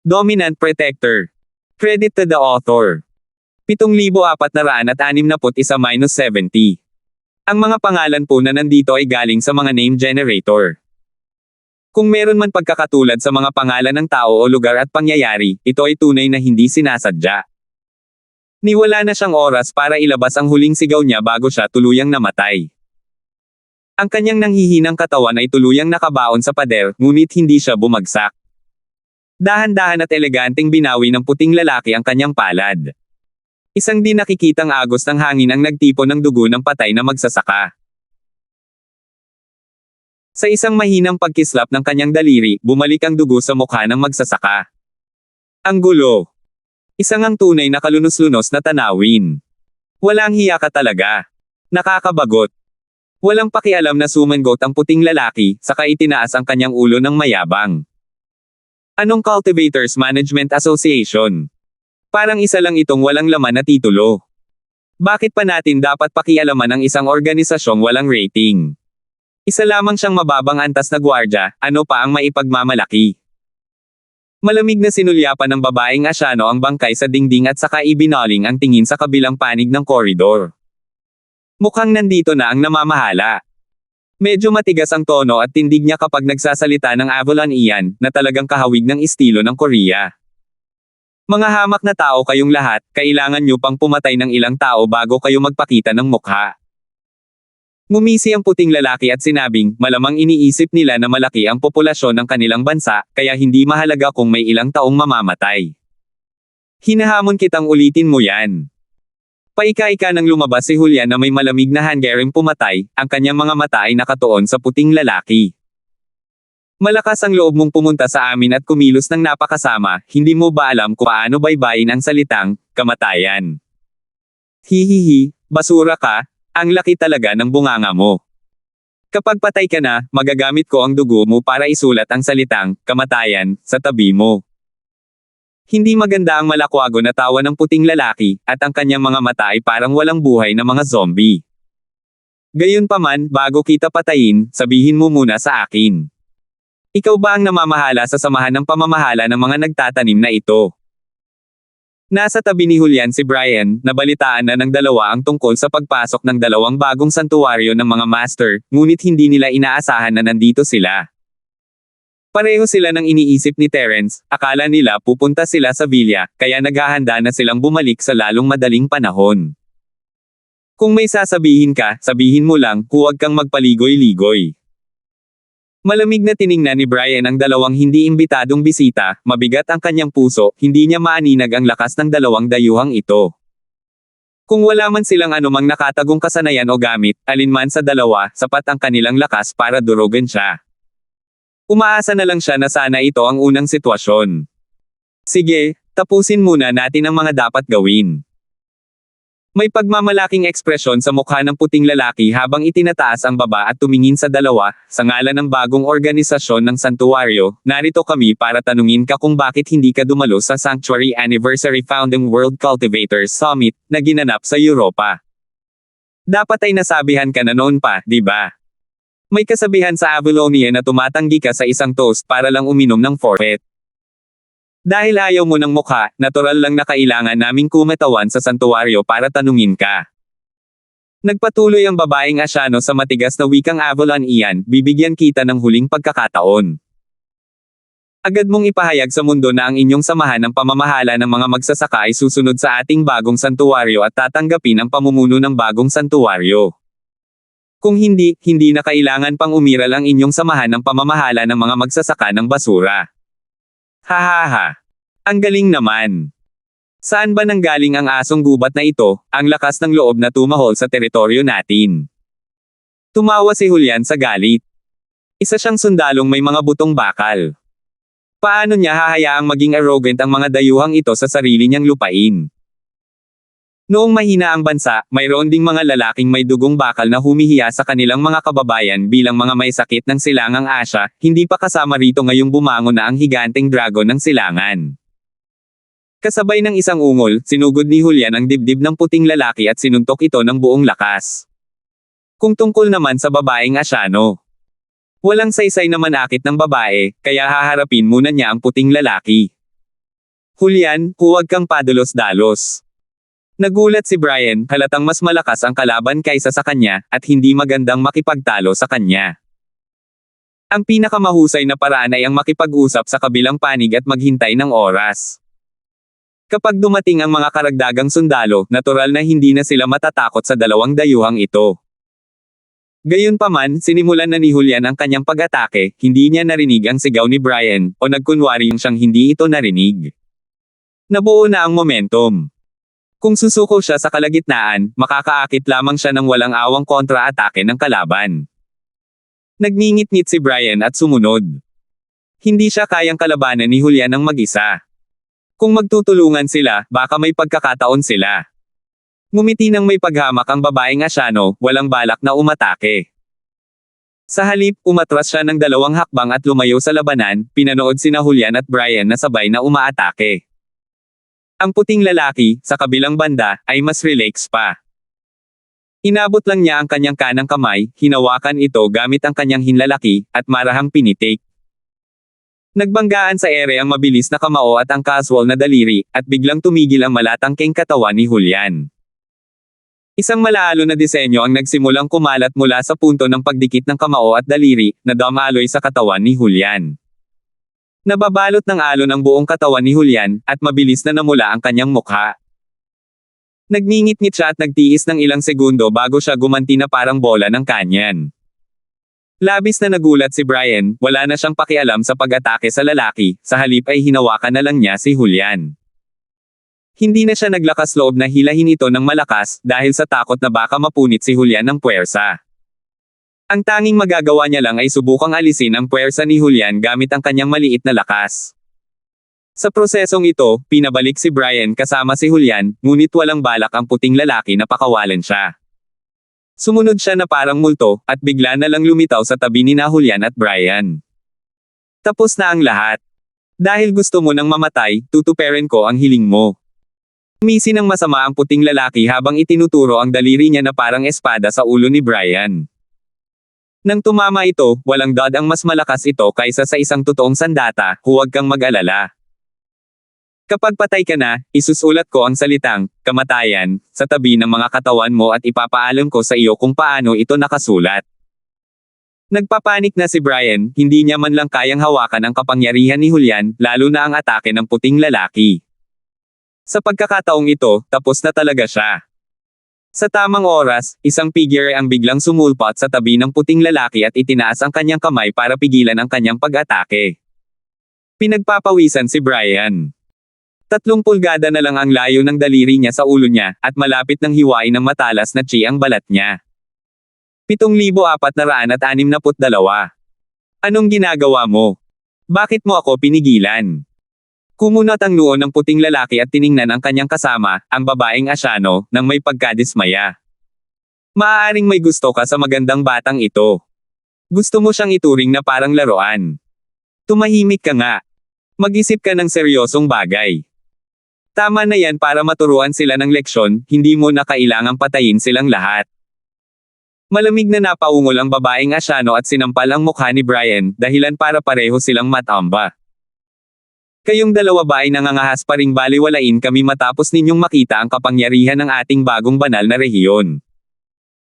Dominant Protector. Credit to the author. 7,461-70. Ang mga pangalan po na nandito ay galing sa mga name generator. Kung meron man pagkakatulad sa mga pangalan ng tao o lugar at pangyayari, ito ay tunay na hindi sinasadya. Niwala na siyang oras para ilabas ang huling sigaw niya bago siya tuluyang namatay. Ang kanyang nanghihinang katawan ay tuluyang nakabaon sa pader, ngunit hindi siya bumagsak. Dahan-dahan at eleganteng binawi ng puting lalaki ang kanyang palad. Isang di nakikitang agos ng hangin ang nagtipon ng dugo ng patay na magsasaka. Sa isang mahinang pagkislap ng kanyang daliri, bumalik ang dugo sa mukha ng magsasaka. Ang gulo. Isang ang tunay na kalunos-lunos na tanawin. Walang hiya ka talaga. Nakakabagot. Walang pakialam na sumangot ang puting lalaki, saka itinaas ang kanyang ulo ng mayabang. Anong Cultivators Management Association? Parang isa lang itong walang laman na titulo. Bakit pa natin dapat pakialaman ang isang organisasyong walang rating? Isa lamang siyang mababang antas na gwardya, ano pa ang maipagmamalaki? Malamig na sinulyapan ng babaeng Asyano ang bangkay sa dingding at saka ibinaling ang tingin sa kabilang panig ng koridor. Mukhang nandito na ang namamahala. Medyo matigas ang tono at tindig niya kapag nagsasalita ng Avalon Ian, na talagang kahawig ng estilo ng Korea. Mga hamak na tao kayong lahat, kailangan nyo pang pumatay ng ilang tao bago kayo magpakita ng mukha. Ngumisi ang puting lalaki at sinabing, malamang iniisip nila na malaki ang populasyon ng kanilang bansa, kaya hindi mahalaga kung may ilang taong mamamatay. Hinahamon kitang ulitin mo yan. Paika-ika nang lumabas si Julian na may malamig na hanggaring pumatay, ang kanyang mga mata ay nakatuon sa puting lalaki. Malakas ang loob mong pumunta sa amin at kumilos ng napakasama, hindi mo ba alam kung paano baybayin ang salitang, kamatayan? Hihihi, basura ka. Ang laki talaga ng bunganga mo. Kapag patay ka na, magagamit ko ang dugo mo para isulat ang salitang, kamatayan, sa tabi mo. Hindi maganda ang malakwago na tawa ng puting lalaki, at ang kanyang mga mata ay parang walang buhay na mga zombie. Gayunpaman, bago kita patayin, sabihin mo muna sa akin. Ikaw ba ang namamahala sa samahan ng pamamahala ng mga nagtatanim na ito? Nasa tabi ni Julian si Brian, nabalitaan na ng dalawa ang tungkol sa pagpasok ng dalawang bagong santuwaryo ng mga master, ngunit hindi nila inaasahan na nandito sila. Pareho sila ng iniisip ni Terence, akala nila pupunta sila sa villa, kaya naghahanda na silang bumalik sa lalong madaling panahon. Kung may sasabihin ka, sabihin mo lang, huwag kang magpaligoy-ligoy. Malamig na tiningnan ni Brian ang dalawang hindi imbitadong bisita, mabigat ang kanyang puso, hindi niya maaninag ang lakas ng dalawang dayuhang ito. Kung wala man silang anumang nakatagong kasanayan o gamit, alinman sa dalawa, sapat ang kanilang lakas para durugan siya. Umaasa na lang siya na sana ito ang unang sitwasyon. Sige, tapusin muna natin ang mga dapat gawin. May pagmamalaking ekspresyon sa mukha ng puting lalaki habang itinataas ang baba at tumingin sa dalawa, sa ngalan ng bagong organisasyon ng santuwaryo, narito kami para tanungin ka kung bakit hindi ka dumalo sa Sanctuary Anniversary Founding World Cultivators Summit, na ginanap sa Europa. Dapat ay nasabihan ka na noon pa, di ba? May kasabihan sa Avalonia na tumatanggi ka sa isang toast para lang uminom ng forfeit. Dahil ayaw mo ng mukha, natural lang na kailangan naming kumatawan sa santuwaryo para tanungin ka. Nagpatuloy ang babaeng Asyano sa matigas na wikang Avalon Ian, bibigyan kita ng huling pagkakataon. Agad mong ipahayag sa mundo na ang inyong samahan ng pamamahala ng mga magsasaka ay susunod sa ating bagong santuwaryo at tatanggapin ang pamumuno ng bagong santuwaryo. Kung hindi, hindi na kailangan pang umiral ang inyong samahan ng pamamahala ng mga magsasaka ng basura. Hahaha. Ang galing naman. Saan ba nanggaling ang asong gubat na ito, ang lakas ng loob na tumahol sa teritoryo natin? Tumawa si Julian sa galit. Isa siyang sundalong may mga butong bakal. Paano niya hahayaang maging arrogant ang mga dayuhang ito sa sarili niyang lupain? Noong mahina ang bansa, mayroon ding mga lalaking may dugong bakal na humihiya sa kanilang mga kababayan bilang mga may sakit ng silangang Asya, hindi pa kasama rito ngayong bumangon na ang higanteng dragon ng silangan. Kasabay ng isang ungol, sinugod ni Julian ang dibdib ng puting lalaki at sinuntok ito ng buong lakas. Kung tungkol naman sa babaeng Asyano, walang saysay na manakit ng babae, kaya haharapin muna niya ang puting lalaki. Julian, huwag kang padulos-dalos. Nagulat si Brian, halatang mas malakas ang kalaban kaysa sa kanya, at hindi magandang makipagtalo sa kanya. Ang pinakamahusay na paraan ay ang makipag-usap sa kabilang panig at maghintay ng oras. Kapag dumating ang mga karagdagang sundalo, natural na hindi na sila matatakot sa dalawang dayuhang ito. Gayunpaman, sinimulan na ni Julian ang kanyang pag-atake, hindi niya narinig ang sigaw ni Brian, o nagkunwari siyang hindi ito narinig. Nabuo na ang momentum. Kung susuko siya sa kalagitnaan, makakaakit lamang siya ng walang awang kontra-atake ng kalaban. Nagngingit-ngit si Brian at sumunod. Hindi siya kayang kalabanan ni Julian ng mag-isa. Kung magtutulungan sila, baka may pagkakataon sila. Ngumiti ng may paghamak ang babaeng Asyano, walang balak na umatake. Sa halip, umatras siya ng 2 hakbang at lumayo sa labanan, pinanood sina Julian at Brian na sabay na umaatake. Ang puting lalaki, sa kabilang banda, ay mas relax pa. Inabot lang niya ang kanyang kanang kamay, hinawakan ito gamit ang kanyang hinlalaki, at marahang pinitik. Nagbanggaan sa ere ang mabilis na kamao at ang casual na daliri, at biglang tumigil ang malatangking katawan ni Julian. Isang malaalo na disenyo ang nagsimulang kumalat mula sa punto ng pagdikit ng kamao at daliri, na dumaloy sa katawan ni Julian. Nababalot ng alon ang buong katawan ni Julian, at mabilis na namula ang kanyang mukha. Nagngingit-ngit siya at nagtiis ng ilang segundo bago siya gumanti na parang bola ng kanyan. Labis na nagulat si Brian, wala na siyang pakialam sa pag-atake sa lalaki, sa halip ay hinawakan na lang niya si Julian. Hindi na siya naglakas loob na hilahin ito ng malakas, dahil sa takot na baka mapunit si Julian ng puwersa. Ang tanging magagawa niya lang ay subukang alisin ang puwersa ni Julian gamit ang kanyang maliit na lakas. Sa prosesong ito, pinabalik si Brian kasama si Julian, ngunit walang balak ang puting lalaki na pakawalan siya. Sumunod siya na parang multo, at bigla na lang lumitaw sa tabi ni Julian at Brian. Tapos na ang lahat. Dahil gusto mo nang mamatay, tutuperin ko ang hiling mo. Umisi ng masama ang puting lalaki habang itinuturo ang daliri niya na parang espada sa ulo ni Brian. Nang tumama ito, walang dod ang mas malakas ito kaysa sa isang totoong sandata, huwag kang mag-alala. Kapag patay ka na, isusulat ko ang salitang, kamatayan, sa tabi ng mga katawan mo at ipapaalam ko sa iyo kung paano ito nakasulat. Nagpapanik na si Brian, hindi niya man lang kayang hawakan ang kapangyarihan ni Julian, lalo na ang atake ng puting lalaki. Sa pagkakataong ito, tapos na talaga siya. Sa tamang oras, isang figure ang biglang sumulpot sa tabi ng puting lalaki at itinaas ang kanyang kamay para pigilan ang kanyang pag-atake. Pinagpapawisan si Brian. 3 pulgada na lang ang layo ng daliri niya sa ulo niya, at malapit ng hiwain ng matalas na chi ang balat niya. 7,462. Anong ginagawa mo? Bakit mo ako pinigilan? Kumunot ang noo ng puting lalaki at tiningnan ang kanyang kasama, ang babaeng Asyano, nang may pagkadismaya. Maaaring may gusto ka sa magandang batang ito. Gusto mo siyang ituring na parang laruan. Tumahimik ka nga. Mag-isip ka ng seryosong bagay. Tama na yan para maturuan sila ng leksyon, hindi mo na kailangang patayin silang lahat. Malamig na napaungol ang babaeng Asyano at sinampal ang mukha ni Brian, dahilan para pareho silang matamba. Kayong dalawa ba ay nangangahas pa ring baliwalain kami matapos ninyong makita ang kapangyarihan ng ating bagong banal na rehiyon?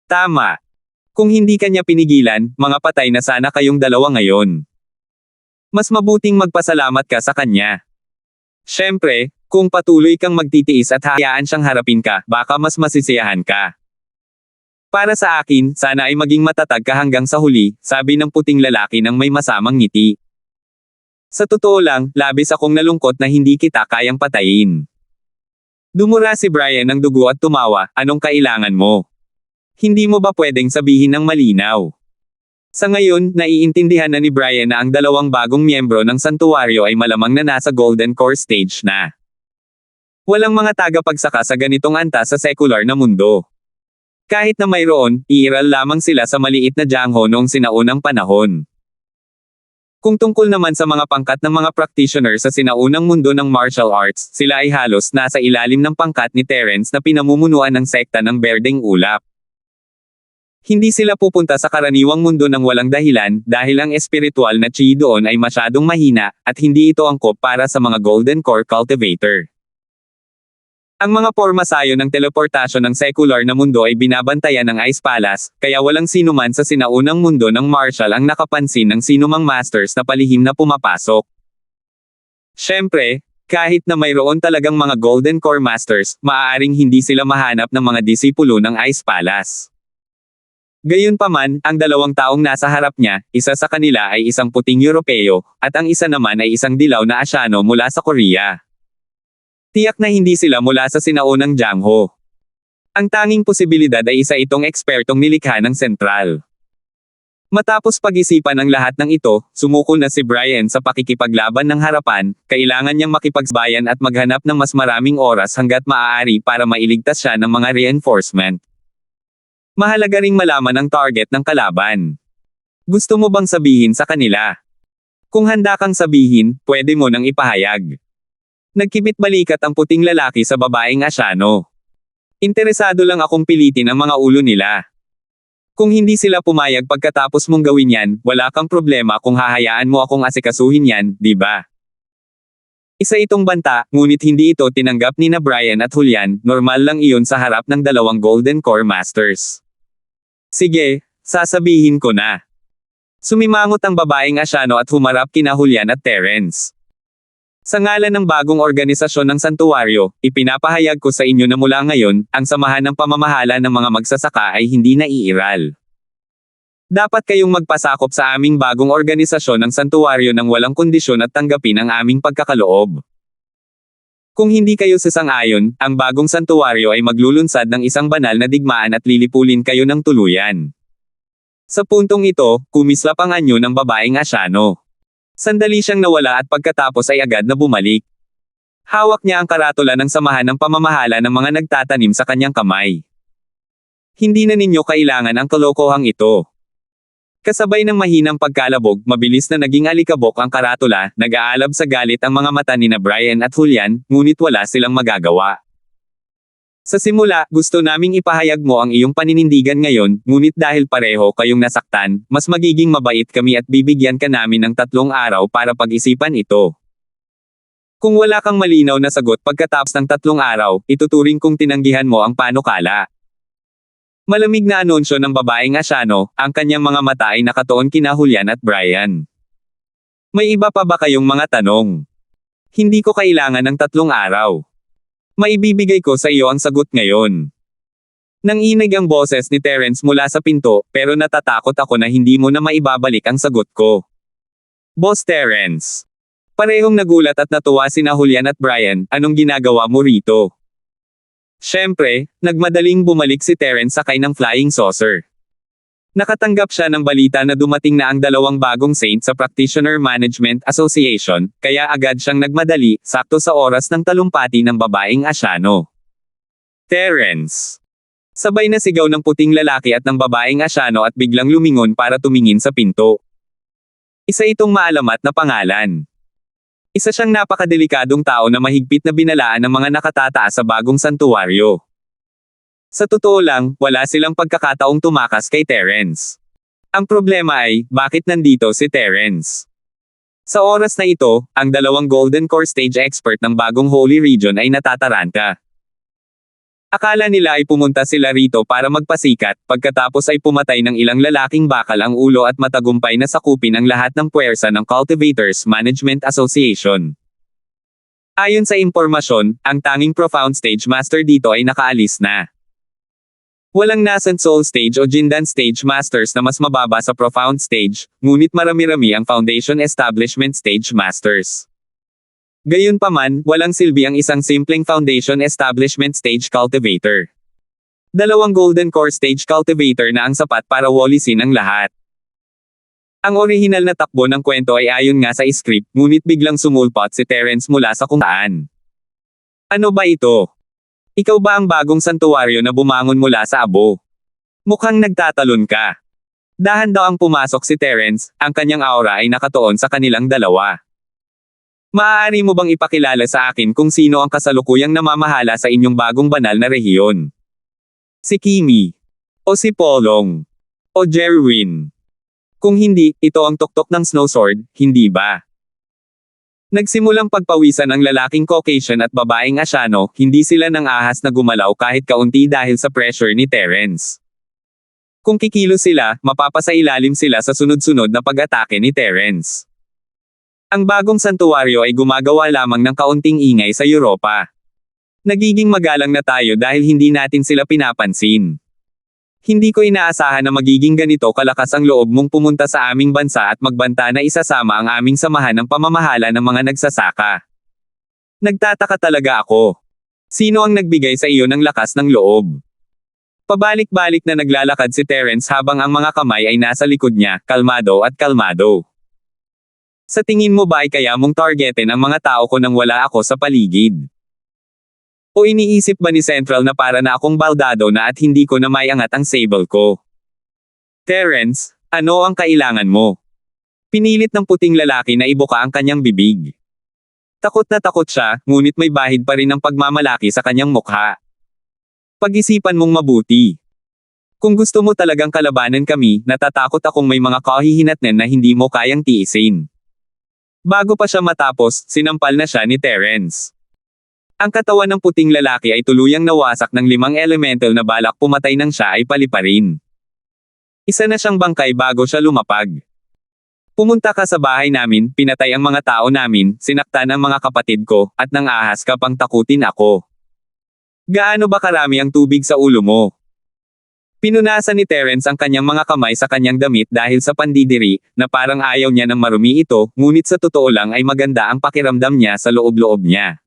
Tama. Kung hindi kanya pinigilan, mga patay na sana kayong dalawa ngayon. Mas mabuting magpasalamat ka sa kanya. Siyempre, kung patuloy kang magtitiis at hayaan siyang harapin ka, baka mas masisiyahan ka. Para sa akin, sana ay maging matatag ka hanggang sa huli, sabi ng puting lalaki ng may masamang ngiti. Sa totoo lang, labis akong nalungkot na hindi kita kayang patayin. Dumura si Brian ng dugo at tumawa, anong kailangan mo? Hindi mo ba pwedeng sabihin ng malinaw? Sa ngayon, naiintindihan na ni Brian na ang 2 bagong miyembro ng santuwaryo ay malamang na nasa Golden Core stage na. Walang mga tagapagsaka sa ganitong antas sa sekular na mundo. Kahit na mayroon, iiral lamang sila sa maliit na Jiangho noong sinaunang panahon. Kung tungkol naman sa mga pangkat ng mga practitioner sa sinaunang mundo ng martial arts, sila ay halos nasa ilalim ng pangkat ni Terence na pinamumunuan ng sekta ng Berdeng Ulap. Hindi sila pupunta sa karaniwang mundo ng walang dahilan, dahil ang espiritual na chi doon ay masyadong mahina, at hindi ito angkop para sa mga Golden Core Cultivator. Ang mga pormasayo ng teleportasyon ng secular na mundo ay binabantayan ng Ice Palace, kaya walang sinuman sa sinaunang mundo ng Martial ang nakapansin ng sinumang masters na palihim na pumapasok. Siyempre, kahit na mayroon talagang mga Golden Core Masters, maaaring hindi sila mahanap ng mga disipulo ng Ice Palace. Gayunpaman, ang dalawang taong nasa harap niya, isa sa kanila ay isang puting Europeo, at ang isa naman ay isang dilaw na Asyano mula sa Korea. Tiyak na hindi sila mula sa sinaunang Jiangho. Ang tanging posibilidad ay isa itong ekspertong nilikha ng sentral. Matapos pag-isipan ang lahat ng ito, sumuko na si Brian sa pakikipaglaban ng harapan, kailangan niyang makipagbayan at maghanap ng mas maraming oras hanggat maaari para mailigtas siya ng mga reinforcement. Mahalaga ring malaman ang target ng kalaban. Gusto mo bang sabihin sa kanila? Kung handa kang sabihin, pwede mo nang ipahayag. Nagkibit balikat ang puting lalaki sa babaeng Asyano. Interesado lang akong pilitin ang mga ulo nila. Kung hindi sila pumayag pagkatapos mong gawin yan, wala kang problema kung hahayaan mo akong asikasuhin yan, di ba? Isa itong banta, ngunit hindi ito tinanggap ni na Brian at Julian, normal lang iyon sa harap ng dalawang Golden Core Masters. Sige, sasabihin ko na. Sumimangot ang babaeng Asyano at humarap kina Julian at Terence. Sa ngalan ng bagong organisasyon ng santuwaryo, ipinapahayag ko sa inyo na mula ngayon, ang samahan ng pamamahala ng mga magsasaka ay hindi naiiral. Dapat kayong magpasakop sa aming bagong organisasyon ng santuwaryo ng walang kondisyon at tanggapin ang aming pagkakaloob. Kung hindi kayo sasang-ayon, ang bagong santuwaryo ay maglulunsad ng isang banal na digmaan at lilipulin kayo ng tuluyan. Sa puntong ito, kumislap ang anyo ng babaeng Asyano. Sandali siyang nawala at pagkatapos ay agad na bumalik. Hawak niya ang karatula ng samahan ng pamamahala ng mga nagtatanim sa kanyang kamay. Hindi na ninyo kailangan ang kalokohang ito. Kasabay ng mahinang pagkalabog, mabilis na naging alikabok ang karatula, nag-aalab sa galit ang mga mata ni na Brian at Julian, ngunit wala silang magagawa. Sa simula, gusto naming ipahayag mo ang iyong paninindigan ngayon, ngunit dahil pareho kayong nasaktan, mas magiging mabait kami at bibigyan ka namin ng 3 araw para pag-isipan ito. Kung wala kang malinaw na sagot pagkatapos ng 3 araw, ituturing kong tinanggihan mo ang panukala. Malamig na anunsyo ng babaeng Asyano, ang kanyang mga mata ay nakatuon kina Julian at Brian. May iba pa ba kayong mga tanong? Hindi ko kailangan ng 3 araw. Maibibigay ko sa iyo ang sagot ngayon. Nanginig ang boses ni Terence mula sa pinto, pero natatakot ako na hindi mo na maibabalik ang sagot ko. Boss Terence. Parehong nagulat at natuwa sina Julian at Brian, anong ginagawa mo rito? Siyempre, nagmadaling bumalik si Terence sakay ng flying saucer. Nakatanggap siya ng balita na dumating na ang 2 bagong saint sa Practitioner Management Association, kaya agad siyang nagmadali, sakto sa oras ng talumpati ng babaeng Asyano. Terence. Sabay na sigaw ng puting lalaki at ng babaeng Asyano at biglang lumingon para tumingin sa pinto. Isa itong maalamat na pangalan. Isa siyang napakadelikadong tao na mahigpit na binalaan ng mga nakatataas sa bagong santuwaryo. Sa totoo lang, wala silang pagkakataong tumakas kay Terence. Ang problema ay, bakit nandito si Terence? Sa oras na ito, ang 2 Golden Core Stage expert ng bagong Holy Region ay natataranta. Akala nila ay pumunta sila rito para magpasikat, pagkatapos ay pumatay ng ilang lalaking bakal ang ulo at matagumpay na sakupin ang lahat ng puwersa ng Cultivators Management Association. Ayon sa impormasyon, ang tanging Profound Stage Master dito ay nakaalis na. Walang Nascent Soul Stage o Jindan Stage Masters na mas mababa sa Profound Stage, ngunit marami-rami ang Foundation Establishment Stage Masters. Gayunpaman, walang silbi ang isang simpleng Foundation Establishment Stage Cultivator. 2 Golden Core Stage Cultivator na ang sapat para walisin ang lahat. Ang orihinal na takbo ng kwento ay ayon nga sa script, ngunit biglang sumulpot si Terence mula sa kung saan. Ano ba ito? Ikaw ba ang bagong santuwaryo na bumangon mula sa abo? Mukhang nagtatalon ka. Dahan daw ang pumasok si Terence, ang kanyang aura ay nakatuon sa kanilang dalawa. Maaari mo bang ipakilala sa akin kung sino ang kasalukuyang namamahala sa inyong bagong banal na rehiyon? Si Kimi. O si Polong. O Jerwin? Kung hindi, ito ang tuktok ng Snow Sword, hindi ba? Nagsimulang pagpawisan ang lalaking Caucasian at babaeng Asyano, hindi sila nang ahas na gumalaw kahit kaunti dahil sa pressure ni Terence. Kung kikilos sila, mapapasailalim sila sa sunod-sunod na pag-atake ni Terence. Ang bagong santuwaryo ay gumagawa lamang ng kaunting ingay sa Europa. Nagiging magalang na tayo dahil hindi natin sila pinapansin. Hindi ko inaasahan na magiging ganito kalakas ang loob mong pumunta sa aming bansa at magbanta na isasama ang aming samahan ng pamamahala ng mga nagsasaka. Nagtataka talaga ako. Sino ang nagbigay sa iyo ng lakas ng loob? Pabalik-balik na naglalakad si Terence habang ang mga kamay ay nasa likod niya, kalmado at kalmado. Sa tingin mo ba ay kaya mong targetin ang mga tao ko nang wala ako sa paligid? O iniisip ba ni Central na para na akong baldado na at hindi ko na maiangat ang sable ko? Terence, ano ang kailangan mo? Pinilit ng puting lalaki na ibuka ang kanyang bibig. Takot na takot siya, ngunit may bahid pa rin ang pagmamalaki sa kanyang mukha. Pag-isipan mong mabuti. Kung gusto mo talagang kalabanan kami, natatakot akong may mga kahihinatnan na hindi mo kayang tiisin. Bago pa siya matapos, sinampal na siya ni Terence. Ang katawan ng puting lalaki ay tuluyang nawasak ng 5 elemental na balak pumatay nang siya ay paliparin. Isa na siyang bangkay bago siya lumapag. Pumunta ka sa bahay namin, pinatay ang mga tao namin, sinaktan ang mga kapatid ko, at nang ahas ka pang takutin ako. Gaano ba karami ang tubig sa ulo mo? Pinunasan ni Terence ang kanyang mga kamay sa kanyang damit dahil sa pandidiri, na parang ayaw niya ng marumi ito, ngunit sa totoo lang ay maganda ang pakiramdam niya sa loob-loob niya.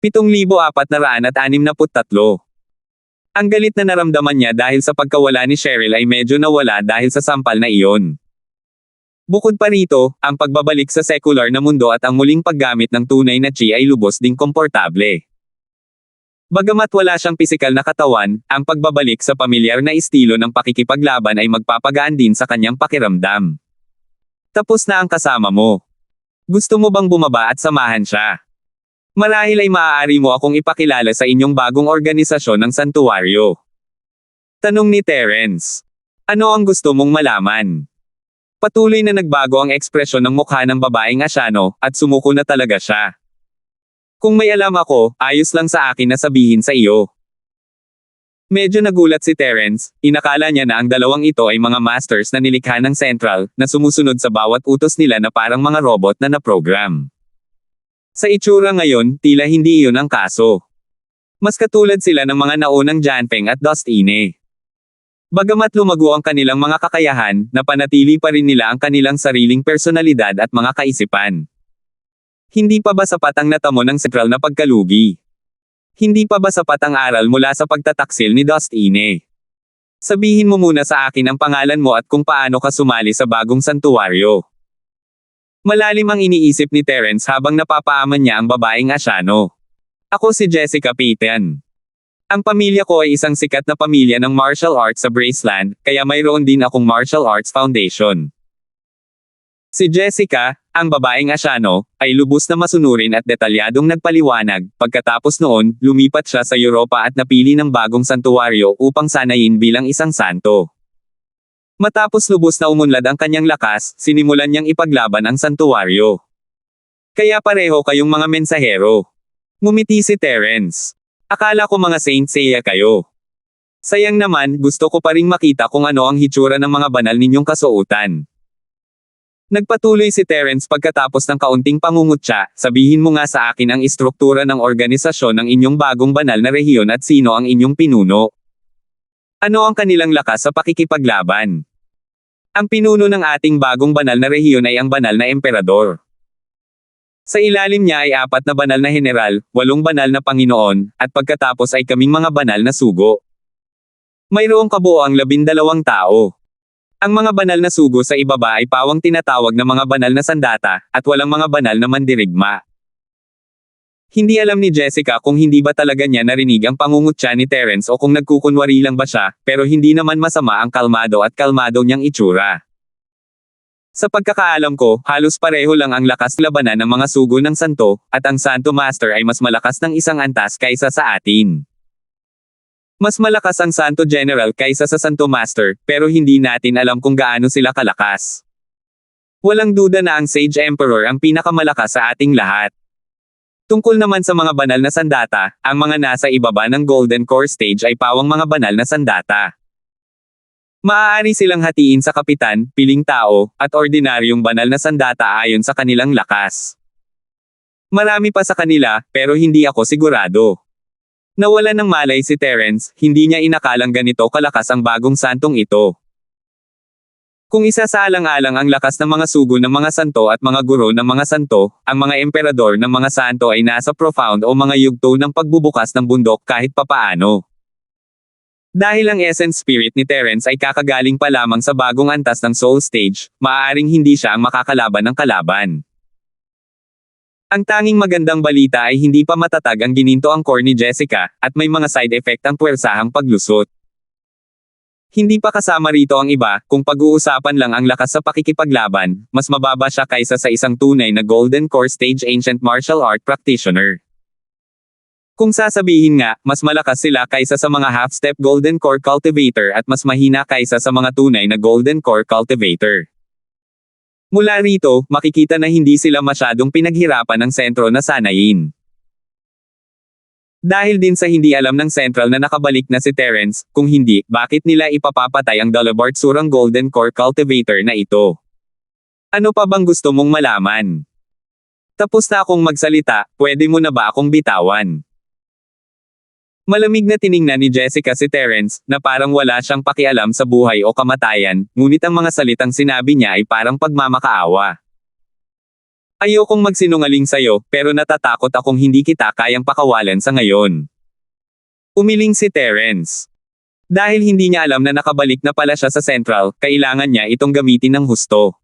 7,463. Ang galit na naramdaman niya dahil sa pagkawala ni Cheryl ay medyo nawala dahil sa sampal na iyon. Bukod pa rito, ang pagbabalik sa secular na mundo at ang muling paggamit ng tunay na chi ay lubos ding komportable. Bagamat wala siyang pisikal na katawan, ang pagbabalik sa pamilyar na estilo ng pakikipaglaban ay magpapagaan din sa kanyang pakiramdam. Tapos na ang kasama mo. Gusto mo bang bumaba at samahan siya? Marahil ay maaari mo akong ipakilala sa inyong bagong organisasyon ng santuwaryo. Tanong ni Terence. Ano ang gusto mong malaman? Patuloy na nagbago ang ekspresyon ng mukha ng babaeng Asyano, at sumuko na talaga siya. Kung may alam ako, ayos lang sa akin na sabihin sa iyo. Medyo nagulat si Terence, inakala niya na ang dalawang ito ay mga masters na nilikha ng Central, na sumusunod sa bawat utos nila na parang mga robot na naprogram. Sa itsura ngayon, tila hindi iyon ang kaso. Mas katulad sila ng mga naunang Janpeng at Dustine. Bagamat lumago ang kanilang mga kakayahan, napanatili pa rin nila ang kanilang sariling personalidad at mga kaisipan. Hindi pa ba sapat ang natamo ng Central na pagkalugi? Hindi pa ba sapat ang aral mula sa pagtataksil ni Dustine? Sabihin mo muna sa akin ang pangalan mo at kung paano ka sumali sa bagong santuwaryo. Malalim ang iniisip ni Terence habang napapaaman niya ang babaeng Asyano. Ako si Jessica Payton. Ang pamilya ko ay isang sikat na pamilya ng martial arts sa Graceland, kaya mayroon din akong martial arts foundation. Si Jessica, ang babaeng Asyano, ay lubos na masunurin at detalyadong nagpaliwanag. Pagkatapos noon, lumipat siya sa Europa at napili ng bagong santuwaryo upang sanayin bilang isang santo. Matapos lubos na umunlad ang kanyang lakas, sinimulan niyang ipaglaban ang santuwaryo. Kaya pareho kayong mga mensahero. Ngumiti si Terence. Akala ko mga Saint Seiya kayo. Sayang naman, gusto ko pa ring makita kung ano ang hitsura ng mga banal ninyong kasuotan. Nagpatuloy si Terence pagkatapos ng kaunting pangungutya, sabihin mo nga sa akin ang istruktura ng organisasyon ng inyong bagong banal na rehiyon at sino ang inyong pinuno. Ano ang kanilang lakas sa pakikipaglaban? Ang pinuno ng ating bagong banal na rehiyon ay ang banal na emperador. Sa ilalim niya ay 4 na banal na general, 8 banal na Panginoon, at pagkatapos ay kaming mga banal na sugo. Mayroong kabuoang 12 tao. Ang mga banal na sugo sa ibaba ay pawang tinatawag na mga banal na sandata, at walang mga banal na mandirigma. Hindi alam ni Jessica kung hindi ba talaga niya narinig ang pangungutya ni Terence o kung nagkukunwari lang ba siya, pero hindi naman masama ang kalmado at kalmado niyang itsura. Sa pagkakaalam ko, halos pareho lang ang lakas labanan ng mga sugo ng santo, at ang Santo Master ay mas malakas ng isang antas kaysa sa atin. Mas malakas ang Santo General kaysa sa Santo Master, pero hindi natin alam kung gaano sila kalakas. Walang duda na ang Sage Emperor ang pinakamalakas sa ating lahat. Tungkol naman sa mga banal na sandata, ang mga nasa ibaba ng Golden Core Stage ay pawang mga banal na sandata. Maaari silang hatiin sa kapitan, piling tao, at ordinaryong banal na sandata ayon sa kanilang lakas. Marami pa sa kanila, pero hindi ako sigurado. Nawalan ng malay si Terence, hindi niya inakalang ganito kalakas ang bagong santong ito. Kung isasaalang-alang ang lakas ng mga sugo ng mga santo at mga guro ng mga santo, ang mga emperador ng mga santo ay nasa profound o mga yugto ng pagbubukas ng bundok kahit papaano. Dahil ang essence spirit ni Terence ay kakagaling pa lamang sa bagong antas ng soul stage, maaaring hindi siya ang makakalaban ng kalaban. Ang tanging magandang balita ay hindi pa matatag ang gininto ang core ni Jessica, at may mga side effect ang puwersahang paglusot. Hindi pa kasama rito ang iba, kung pag-uusapan lang ang lakas sa pakikipaglaban, mas mababa siya kaysa sa isang tunay na Golden Core Stage Ancient Martial Art Practitioner. Kung sasabihin nga, mas malakas sila kaysa sa mga half-step Golden Core Cultivator at mas mahina kaysa sa mga tunay na Golden Core Cultivator. Mula rito, makikita na hindi sila masyadong pinaghirapan ng sentro na sanayin. Dahil din sa hindi alam ng Central na nakabalik na si Terence, kung hindi, bakit nila ipapapatay ang Dalabart Surang Golden Core Cultivator na ito? Ano pa bang gusto mong malaman? Tapos na akong magsalita, pwede mo na ba akong bitawan? Malamig na tiningnan ni Jessica si Terence, na parang wala siyang pakialam sa buhay o kamatayan, ngunit ang mga salitang sinabi niya ay parang pagmamakaawa. Ayokong magsinungaling sa'yo, pero natatakot akong hindi kita kayang pakawalan sa ngayon. Umiling si Terence. Dahil hindi niya alam na nakabalik na pala siya sa Central, kailangan niya itong gamitin ng husto.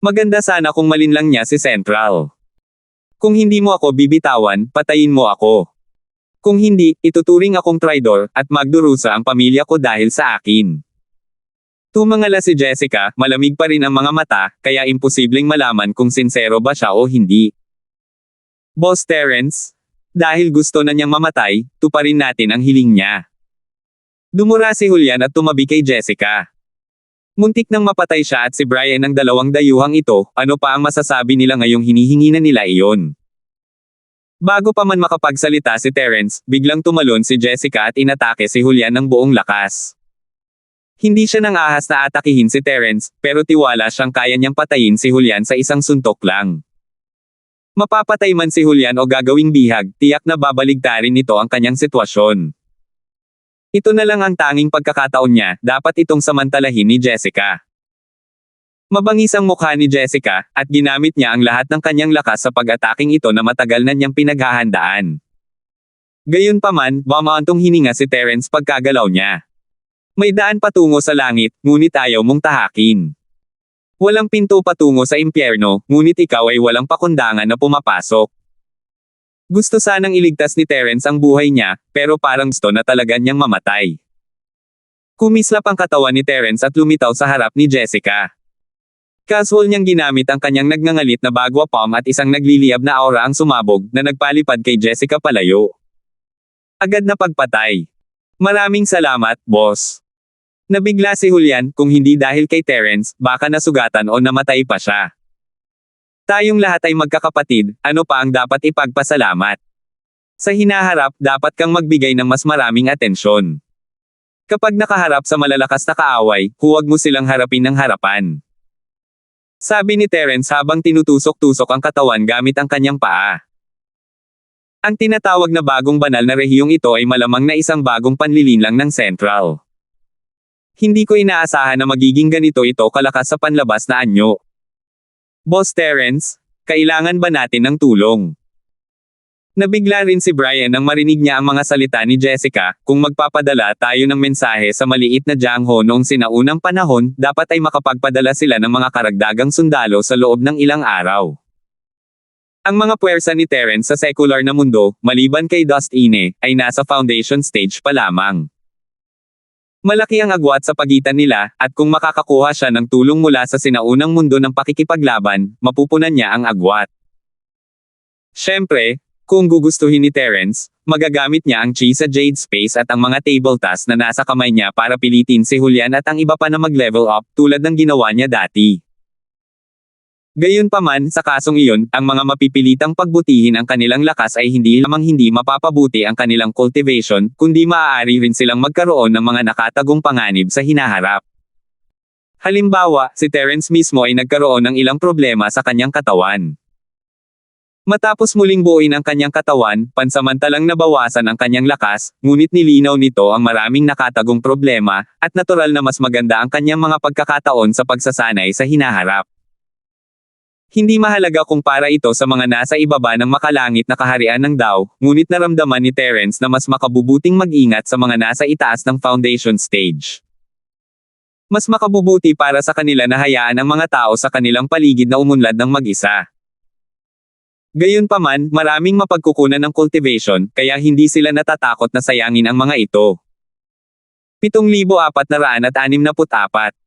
Maganda sana kung malinlang niya si Central. Kung hindi mo ako bibitawan, patayin mo ako. Kung hindi, ituturing akong traidor, at magdurusa ang pamilya ko dahil sa akin. Tumangala si Jessica, malamig pa rin ang mga mata, kaya imposibleng malaman kung sinsero ba siya o hindi. Boss Terence, dahil gusto na niyang mamatay, tuparin natin ang hiling niya. Dumura si Julian at tumabi kay Jessica. Muntik nang mapatay siya at si Brian ng dalawang dayuhang ito, ano pa ang masasabi nila ngayong hinihingi na nila iyon? Bago pa man makapagsalita si Terence, biglang tumalon si Jessica at inatake si Julian ng buong lakas. Hindi siya nang ahas na atakihin si Terence, pero tiwala siyang kaya niyang patayin si Julian sa isang suntok lang. Mapapatay man si Julian o gagawing bihag, tiyak na babaligtarin nito ang kanyang sitwasyon. Ito na lang ang tanging pagkakataon niya, dapat itong samantalahin ni Jessica. Mabangis ang mukha ni Jessica, at ginamit niya ang lahat ng kanyang lakas sa pag-ataking ito na matagal na niyang pinaghahandaan. Gayunpaman, bumaantong hininga si Terence pagkagalaw niya. May daan patungo sa langit, ngunit ayaw mong tahakin. Walang pinto patungo sa impyerno, ngunit ikaw ay walang pakundangan na pumapasok. Gusto sanang iligtas ni Terence ang buhay niya, pero parang gusto na talaga niyang mamatay. Kumislap ang katawan ni Terence at lumitaw sa harap ni Jessica. Casual niyang ginamit ang kanyang nagngangalit na bagwa palm at isang nagliliyab na aura ang sumabog na nagpalipad kay Jessica palayo. Agad na pagpatay. Maraming salamat, boss. Nabigla si Julian, kung hindi dahil kay Terence, baka nasugatan o namatay pa siya. Tayong lahat ay magkakapatid, ano pa ang dapat ipagpasalamat? Sa hinaharap, dapat kang magbigay ng mas maraming atensyon. Kapag nakaharap sa malalakas na kaaway, huwag mo silang harapin ng harapan. Sabi ni Terence habang tinutusok-tusok ang katawan gamit ang kanyang paa. Ang tinatawag na bagong banal na rehiyong ito ay malamang na isang bagong panlilinlang ng Central. Hindi ko inaasahan na magiging ganito ito kalakas sa panlabas na anyo. Boss Terence, kailangan ba natin ng tulong? Nabigla rin si Brian nang marinig niya ang mga salita ni Jessica, kung magpapadala tayo ng mensahe sa maliit na Jiangho noong sinaunang panahon, dapat ay makapagpadala sila ng mga karagdagang sundalo sa loob ng ilang araw. Ang mga puwersa ni Terence sa secular na mundo, maliban kay Dustine, ay nasa foundation stage pa lamang. Malaki ang agwat sa pagitan nila, at kung makakakuha siya ng tulong mula sa sinaunang mundo ng pakikipaglaban, mapupunan niya ang agwat. Siyempre, kung gugustuhin ni Terence, magagamit niya ang chi sa Jade Space at ang mga table tasks na nasa kamay niya para pilitin si Julian at ang iba pa na mag-level up tulad ng ginawa niya dati. Gayunpaman, sa kasong iyon, ang mga mapipilitang pagbutihin ang kanilang lakas ay hindi lamang hindi mapapabuti ang kanilang cultivation, kundi maaari rin silang magkaroon ng mga nakatagong panganib sa hinaharap. Halimbawa, si Terence mismo ay nagkaroon ng ilang problema sa kanyang katawan. Matapos muling buuin ang kanyang katawan, pansamantalang nabawasan ang kanyang lakas, ngunit nilinaw nito ang maraming nakatagong problema, at natural na mas maganda ang kanyang mga pagkakataon sa pagsasanay sa hinaharap. Hindi mahalaga kung para ito sa mga nasa ibaba ng makalangit na kaharian ng Dao, ngunit naramdaman ni Terence na mas makabubuting mag-ingat sa mga nasa itaas ng foundation stage. Mas makabubuti para sa kanila na hayaan ang mga tao sa kanilang paligid na umunlad ng mag-isa. Gayunpaman, maraming mapagkukunan ng cultivation, kaya hindi sila natatakot na sayangin ang mga ito. 7,464.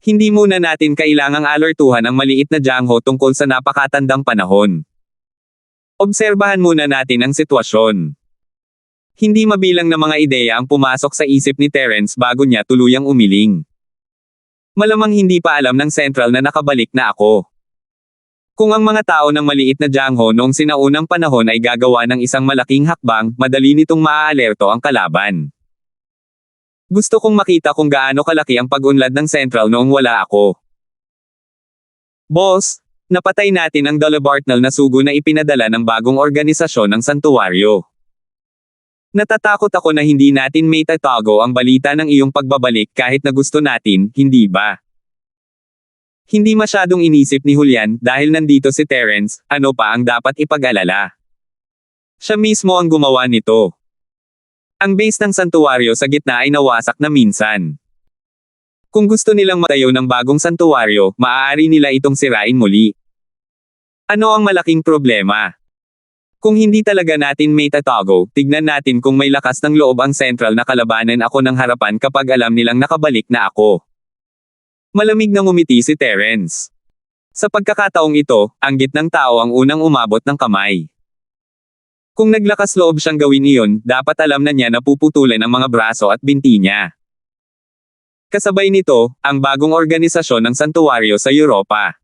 Hindi muna natin kailangang alertuhan ang maliit na Jangho tungkol sa napakatandang panahon. Obserbahan muna natin ang sitwasyon. Hindi mabilang na mga ideya ang pumasok sa isip ni Terence bago niya tuluyang umiling. Malamang hindi pa alam ng Central na nakabalik na ako. Kung ang mga tao ng maliit na Jangho noong sinaunang panahon ay gagawa ng isang malaking hakbang, madali nitong maaalerto ang kalaban. Gusto kong makita kung gaano kalaki ang pag-unlad ng Central noong wala ako. Boss, napatay natin ang Dalabartnal na sugo na ipinadala ng bagong organisasyon ng santuwaryo. Natatakot ako na hindi natin may tatago ang balita ng iyong pagbabalik kahit na gusto natin, hindi ba? Hindi masyadong inisip ni Julian dahil nandito si Terence, ano pa ang dapat ipag-alala? Siya mismo ang gumawa nito. Ang base ng santuwaryo sa gitna ay nawasak na minsan. Kung gusto nilang matayo ng bagong santuwaryo, maaari nila itong sirain muli. Ano ang malaking problema? Kung hindi talaga natin may tatago, tignan natin kung may lakas ng loob ang Central na kalabanan ako ng harapan kapag alam nilang nakabalik na ako. Malamig na ngumiti si Terence. Sa pagkakataong ito, ang gitnang tao ang unang umabot ng kamay. Kung naglakas loob siyang gawin iyon, dapat alam na niya na puputulan ang mga braso at binti niya. Kasabay nito, ang bagong organisasyon ng santuwaryo sa Europa.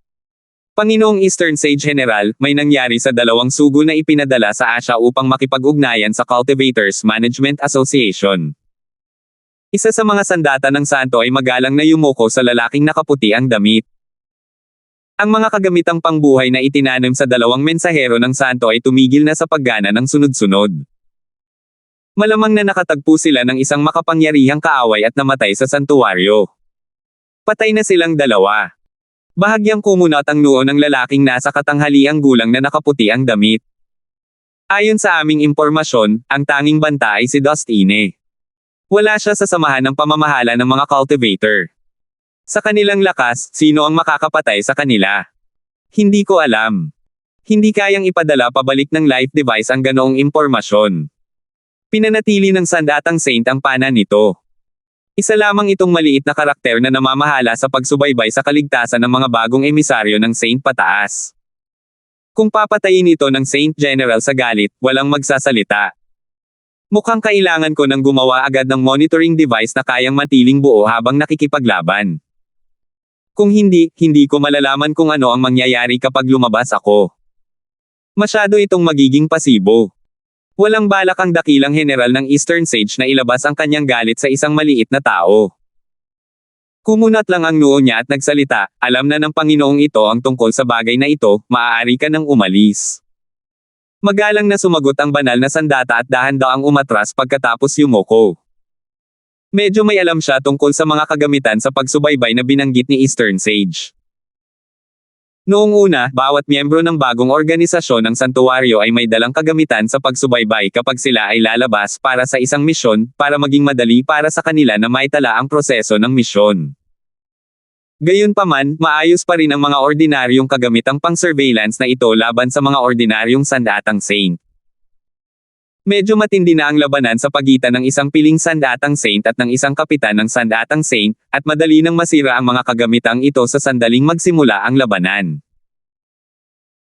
Panginoong Eastern Sage General, may nangyari sa dalawang sugo na ipinadala sa Asia upang makipag-ugnayan sa Cultivators Management Association. Isa sa mga sandata ng santo ay magalang na yumuko sa lalaking nakaputi ang damit. Ang mga kagamitang pangbuhay na itinanim sa dalawang mensahero ng santo ay tumigil na sa paggana ng sunod-sunod. Malamang na nakatagpo sila ng isang makapangyarihang kaaway at namatay sa santuwaryo. Patay na silang dalawa. Bahagyang kumunat ang noo ng lalaking nasa katanghaliang gulang na nakaputi ang damit. Ayon sa aming impormasyon, ang tanging banta ay si Dustine. Wala siya sa samahan ng pamamahala ng mga cultivator. Sa kanilang lakas, sino ang makakapatay sa kanila? Hindi ko alam. Hindi kayang ipadala pabalik ng life device ang ganoong impormasyon. Pinanatili ng sandatang saint ang pana nito. Isa lamang itong maliit na karakter na namamahala sa pagsubaybay sa kaligtasan ng mga bagong emisaryo ng Saint pataas. Kung papatayin ito ng Saint General sa galit, walang magsasalita. Mukhang kailangan ko nang gumawa agad ng monitoring device na kayang matiling buo habang nakikipaglaban. Kung hindi, hindi ko malalaman kung ano ang mangyayari kapag lumabas ako. Masyado itong magiging pasibo. Walang balak ang dakilang general ng Eastern Sage na ilabas ang kanyang galit sa isang maliit na tao. Kumunat lang ang noo niya at nagsalita, alam na ng Panginoong ito ang tungkol sa bagay na ito, maaari ka nang umalis. Magalang na sumagot ang banal na sandata at dahan-daang umatras pagkatapos yumuko. Medyo may alam siya tungkol sa mga kagamitan sa pagsubaybay na binanggit ni Eastern Sage. Noong una, bawat miyembro ng bagong organisasyon ng santuwaryo ay may dalang kagamitan sa pagsubaybay kapag sila ay lalabas para sa isang misyon, para maging madali para sa kanila na maitala ang proseso ng misyon. Gayunpaman, maayos pa rin ang mga ordinaryong kagamitang pang-surveillance na ito laban sa mga ordinaryong sandatang saint. Medyo matindi na ang labanan sa pagitan ng isang piling sandatang saint at ng isang kapitan ng sandatang saint, at madali nang masira ang mga kagamitang ito sa sandaling magsimula ang labanan.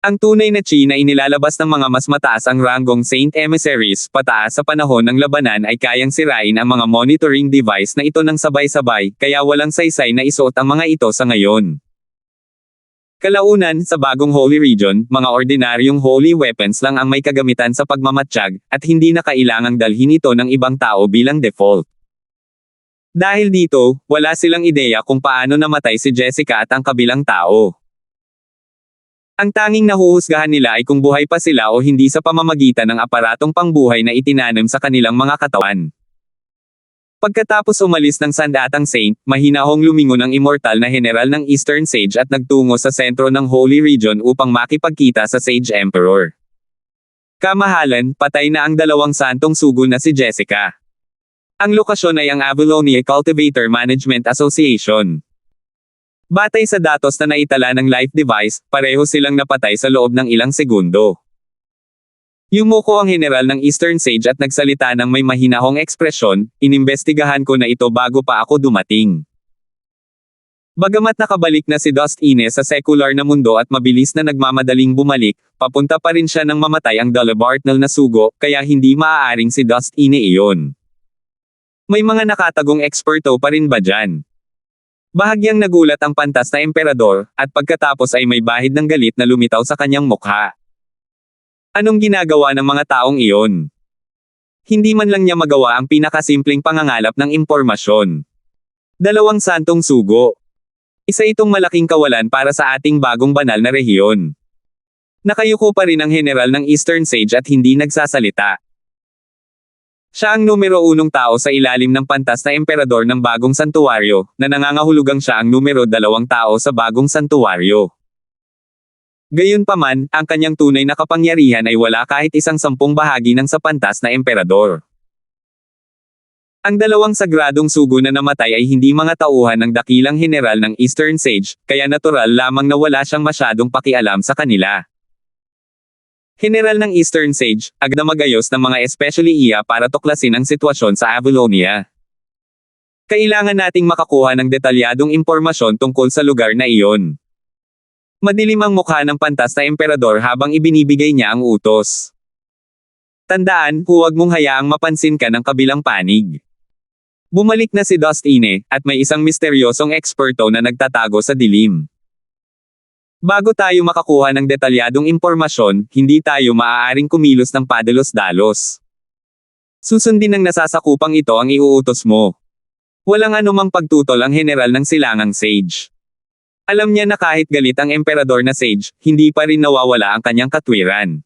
Ang tunay na chi na inilalabas ng mga mas mataas ang ranggong Saint Emissaries pataas sa panahon ng labanan ay kayang sirain ang mga monitoring device na ito ng sabay-sabay, kaya walang saysay na isuot ang mga ito sa ngayon. Kalaunan, sa bagong Holy Region, mga ordinaryong holy weapons lang ang may kagamitan sa pagmamatsyag, at hindi na kailangang dalhin ito ng ibang tao bilang default. Dahil dito, wala silang ideya kung paano namatay si Jessica at ang kabilang tao. Ang tanging nahuhusgahan nila ay kung buhay pa sila o hindi sa pamamagitan ng aparatong pangbuhay na itinanim sa kanilang mga katawan. Pagkatapos umalis ng sandatang Saint, mahinahong lumingon ang immortal na general ng Eastern Sage at nagtungo sa sentro ng Holy Region upang makipagkita sa Sage Emperor. Kamahalan, patay na ang dalawang santong sugo na si Jessica. Ang lokasyon ay ang Avalonia Cultivator Management Association. Batay sa datos na naitala ng life device, pareho silang napatay sa loob ng ilang segundo. Yumuko ang general ng Eastern Sage at nagsalita ng may mahinahong ekspresyon, inimbestigahan ko na ito bago pa ako dumating. Bagamat nakabalik na si Dustine sa secular na mundo at mabilis na nagmamadaling bumalik, papunta pa rin siya ng mamatay ang Dalabartnal na sugo, kaya hindi maaaring si Dustine iyon. May mga nakatagong eksperto pa rin ba dyan? Bahagyang nagulat ang pantas na emperador, at pagkatapos ay may bahid ng galit na lumitaw sa kanyang mukha. Anong ginagawa ng mga taong iyon? Hindi man lang niya magawa ang pinakasimpleng pangangalap ng impormasyon. Dalawang santong sugo. Isa itong malaking kawalan para sa ating bagong banal na rehiyon. Nakayuko pa rin ang general ng Eastern Sage at hindi nagsasalita. Siya ang numero 1 tao sa ilalim ng pantas na emperador ng bagong santuwaryo, na nangangahulugang siya ang numero 2 tao sa bagong santuwaryo. Gayunpaman, ang kanyang tunay na kapangyarihan ay wala kahit isang 10 bahagi ng sa pantas na emperador. Ang dalawang sagradong sugo na namatay ay hindi mga tauhan ng dakilang general ng Eastern Sage, kaya natural lamang na wala siyang masyadong pakialam sa kanila. General ng Eastern Sage, agad na magayos ng mga especially iya para tuklasin ang sitwasyon sa Avalonia. Kailangan nating makakuha ng detalyadong impormasyon tungkol sa lugar na iyon. Madilim ang mukha ng pantas na emperador habang ibinibigay niya ang utos. Tandaan, huwag mong hayaang mapansin ka ng kabilang panig. Bumalik na si Dustine, at may isang misteryosong eksperto na nagtatago sa dilim. Bago tayo makakuha ng detalyadong impormasyon, hindi tayo maaaring kumilos ng padalos-dalos. Susundin ng nasasakupang ito ang iuutos mo. Walang anumang pagtutol ang general ng silangang Sage. Alam niya na kahit galit ang emperador na Sage, hindi pa rin nawawala ang kanyang katwiran.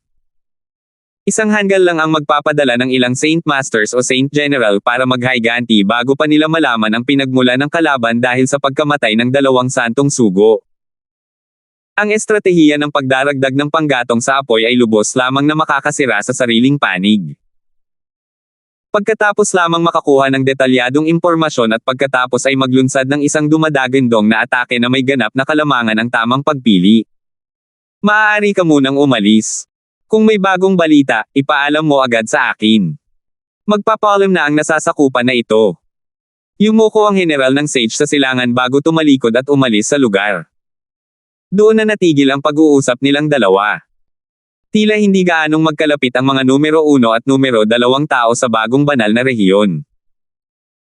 Isang hanggal lang ang magpapadala ng ilang Saint Masters o Saint General para maghiganti bago pa nila malaman ang pinagmula ng kalaban dahil sa pagkamatay ng dalawang santong sugo. Ang estratehiya ng pagdaragdag ng panggatong sa apoy ay lubos lamang na makakasira sa sariling panig. Pagkatapos lamang makakuha ng detalyadong impormasyon at pagkatapos ay maglunsad ng isang dumadagandong na atake na may ganap na kalamangan ang tamang pagpili. Maaari ka munang umalis. Kung may bagong balita, ipaalam mo agad sa akin. Magpapaalam na ang nasasakupan na ito. Yumuko ang general ng Sage sa silangan bago tumalikod at umalis sa lugar. Doon na natigil ang pag-uusap nilang dalawa. Tila hindi gaanong magkalapit ang mga numero 1 at numero 2 tao sa bagong banal na rehiyon.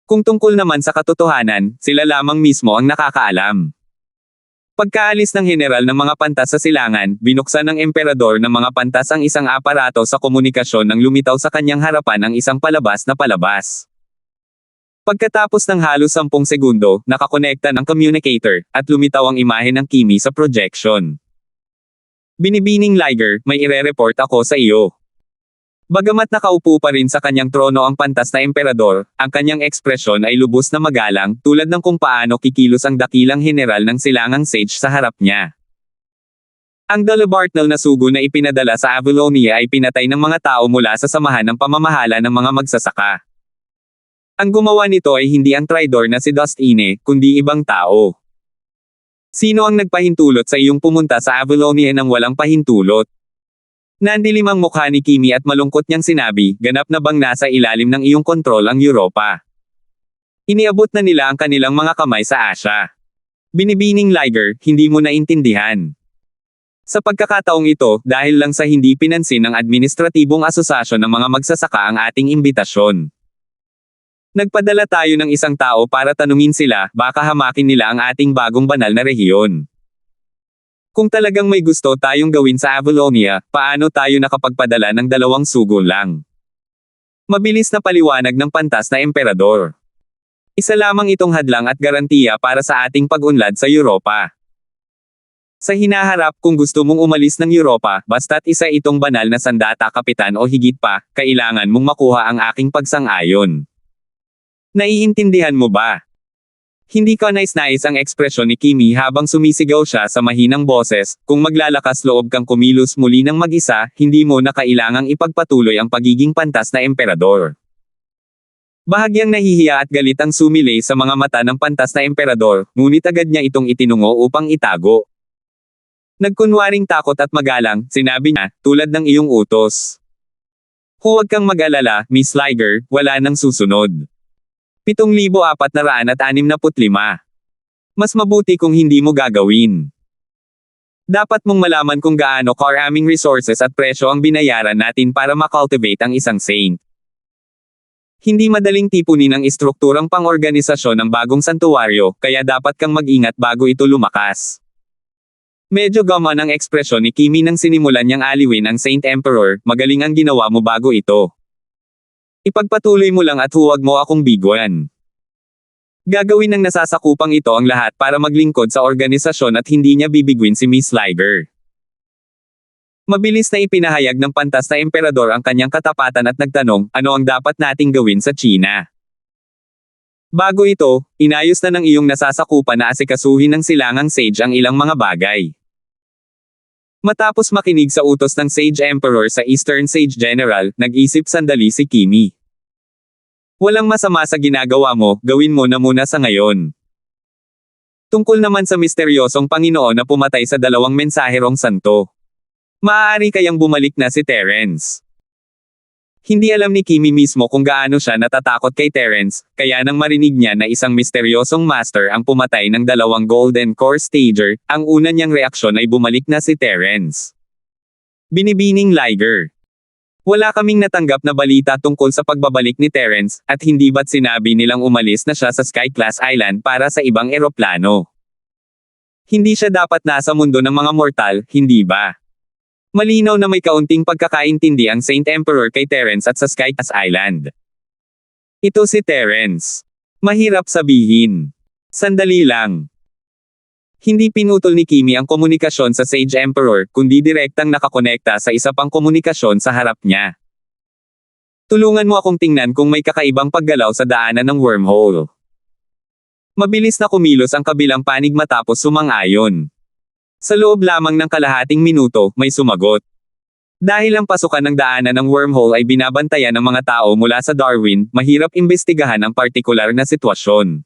Kung tungkol naman sa katotohanan, sila lamang mismo ang nakakaalam. Pagkaalis ng general ng mga pantas sa silangan, binuksan ng emperador ng mga pantas ang isang aparato sa komunikasyon nang lumitaw sa kanyang harapan ang isang palabas na palabas. Pagkatapos ng halos 10 segundo, nakakonekta ng communicator, at lumitaw ang imahe ng Kimi sa projection. Binibining Liger, may ire-report ako sa iyo. Bagamat nakaupo pa rin sa kanyang trono ang pantas na emperador, ang kanyang ekspresyon ay lubos na magalang, tulad ng kung paano kikilos ang dakilang general ng silangang Sage sa harap niya. Ang Dalabartnal na sugo na ipinadala sa Avalonia ay pinatay ng mga tao mula sa samahan ng pamamahala ng mga magsasaka. Ang gumawa nito ay hindi ang traidor na si Dustine, kundi ibang tao. Sino ang nagpahintulot sa iyong pumunta sa Avalonia nang walang pahintulot? Nandilim ang mukha ni Kimi at malungkot niyang sinabi, ganap na bang nasa ilalim ng iyong kontrol ang Europa? Iniabot na nila ang kanilang mga kamay sa Asya. Binibining Liger, hindi mo naintindihan. Sa pagkakataong ito, dahil lang sa hindi pinansin ng administratibong asosasyon ng mga magsasaka ang ating imbitasyon. Nagpadala tayo ng isang tao para tanungin sila, baka hamakin nila ang ating bagong banal na rehiyon. Kung talagang may gusto tayong gawin sa Avalonia, paano tayo nakapagpadala ng 2 sugo lang? Mabilis na paliwanag ng pantas na emperador. Isa lamang itong hadlang at garantiya para sa ating pag-unlad sa Europa. Sa hinaharap, kung gusto mong umalis ng Europa, basta't isa itong banal na sandata kapitan o higit pa, kailangan mong makuha ang aking pagsang-ayon. Naiintindihan mo ba? Hindi ka nais-nais ang ekspresyon ni Kimi habang sumisigaw siya sa mahinang boses, kung maglalakas loob kang kumilos muli ng mag-isa, hindi mo na kailangang ipagpatuloy ang pagiging pantas na emperador. Bahagyang nahihiya at galit ang sumilay sa mga mata ng pantas na emperador, ngunit agad niya itong itinungo upang itago. Nagkunwaring takot at magalang, sinabi niya, tulad ng iyong utos. Huwag kang mag-alala, Miss Liger, wala nang susunod. 7,465. Mas mabuti kung hindi mo gagawin. Dapat mong malaman kung gaano karaming resources at presyo ang binayaran natin para makultivate ang isang saint. Hindi madaling tipunin ang istrukturang pang-organisasyon ng bagong santuwaryo, kaya dapat kang mag-ingat bago ito lumakas. Medyo gaman ang ekspresyon ni Kimi nang sinimulan niyang aliwin ang Saint Emperor, magaling ang ginawa mo bago ito. Ipagpatuloy mo lang at huwag mo akong biguan. Gagawin ng nasasakupang ito ang lahat para maglingkod sa organisasyon at hindi niya bibigwin si Miss Liger. Mabilis na ipinahayag ng pantas na emperador ang kanyang katapatan at nagtanong, ano ang dapat nating gawin sa China? Bago ito, inayos na ng iyong nasasakupan na asikasuhin ng silangang sage ang ilang mga bagay. Matapos makinig sa utos ng Sage Emperor sa Eastern Sage General, nag-isip sandali si Kimi. Walang masama sa ginagawa mo, gawin mo na muna sa ngayon. Tungkol naman sa misteryosong Panginoon na pumatay sa 2 mensaherong santo. Maaari kayang bumalik na si Terence. Hindi alam ni Kimi mismo kung gaano siya natatakot kay Terence, kaya nang marinig niya na isang misteryosong master ang pumatay ng 2 Golden Core Stager, ang una niyang reaksyon ay bumalik na si Terence. Binibining Liger. Wala kaming natanggap na balita tungkol sa pagbabalik ni Terence, at hindi ba't sinabi nilang umalis na siya sa Sky Class Island para sa ibang eroplano? Hindi siya dapat nasa mundo ng mga mortal, hindi ba? Malinaw na may kaunting pagkakaintindi ang Saint Emperor kay Terence at sa Sky Class Island. Ito si Terence. Mahirap sabihin. Sandali lang. Hindi pinutol ni Kimi ang komunikasyon sa Sage Emperor, kundi direktang nakakonekta sa isa pang komunikasyon sa harap niya. Tulungan mo akong tingnan kung may kakaibang paggalaw sa daanan ng wormhole. Mabilis na kumilos ang kabilang panig matapos sumang-ayon. Sa loob lamang ng kalahating minuto, may sumagot. Dahil ang pasukan ng daanan ng wormhole ay binabantayan ng mga tao mula sa Darwin, mahirap imbestigahan ang partikular na sitwasyon.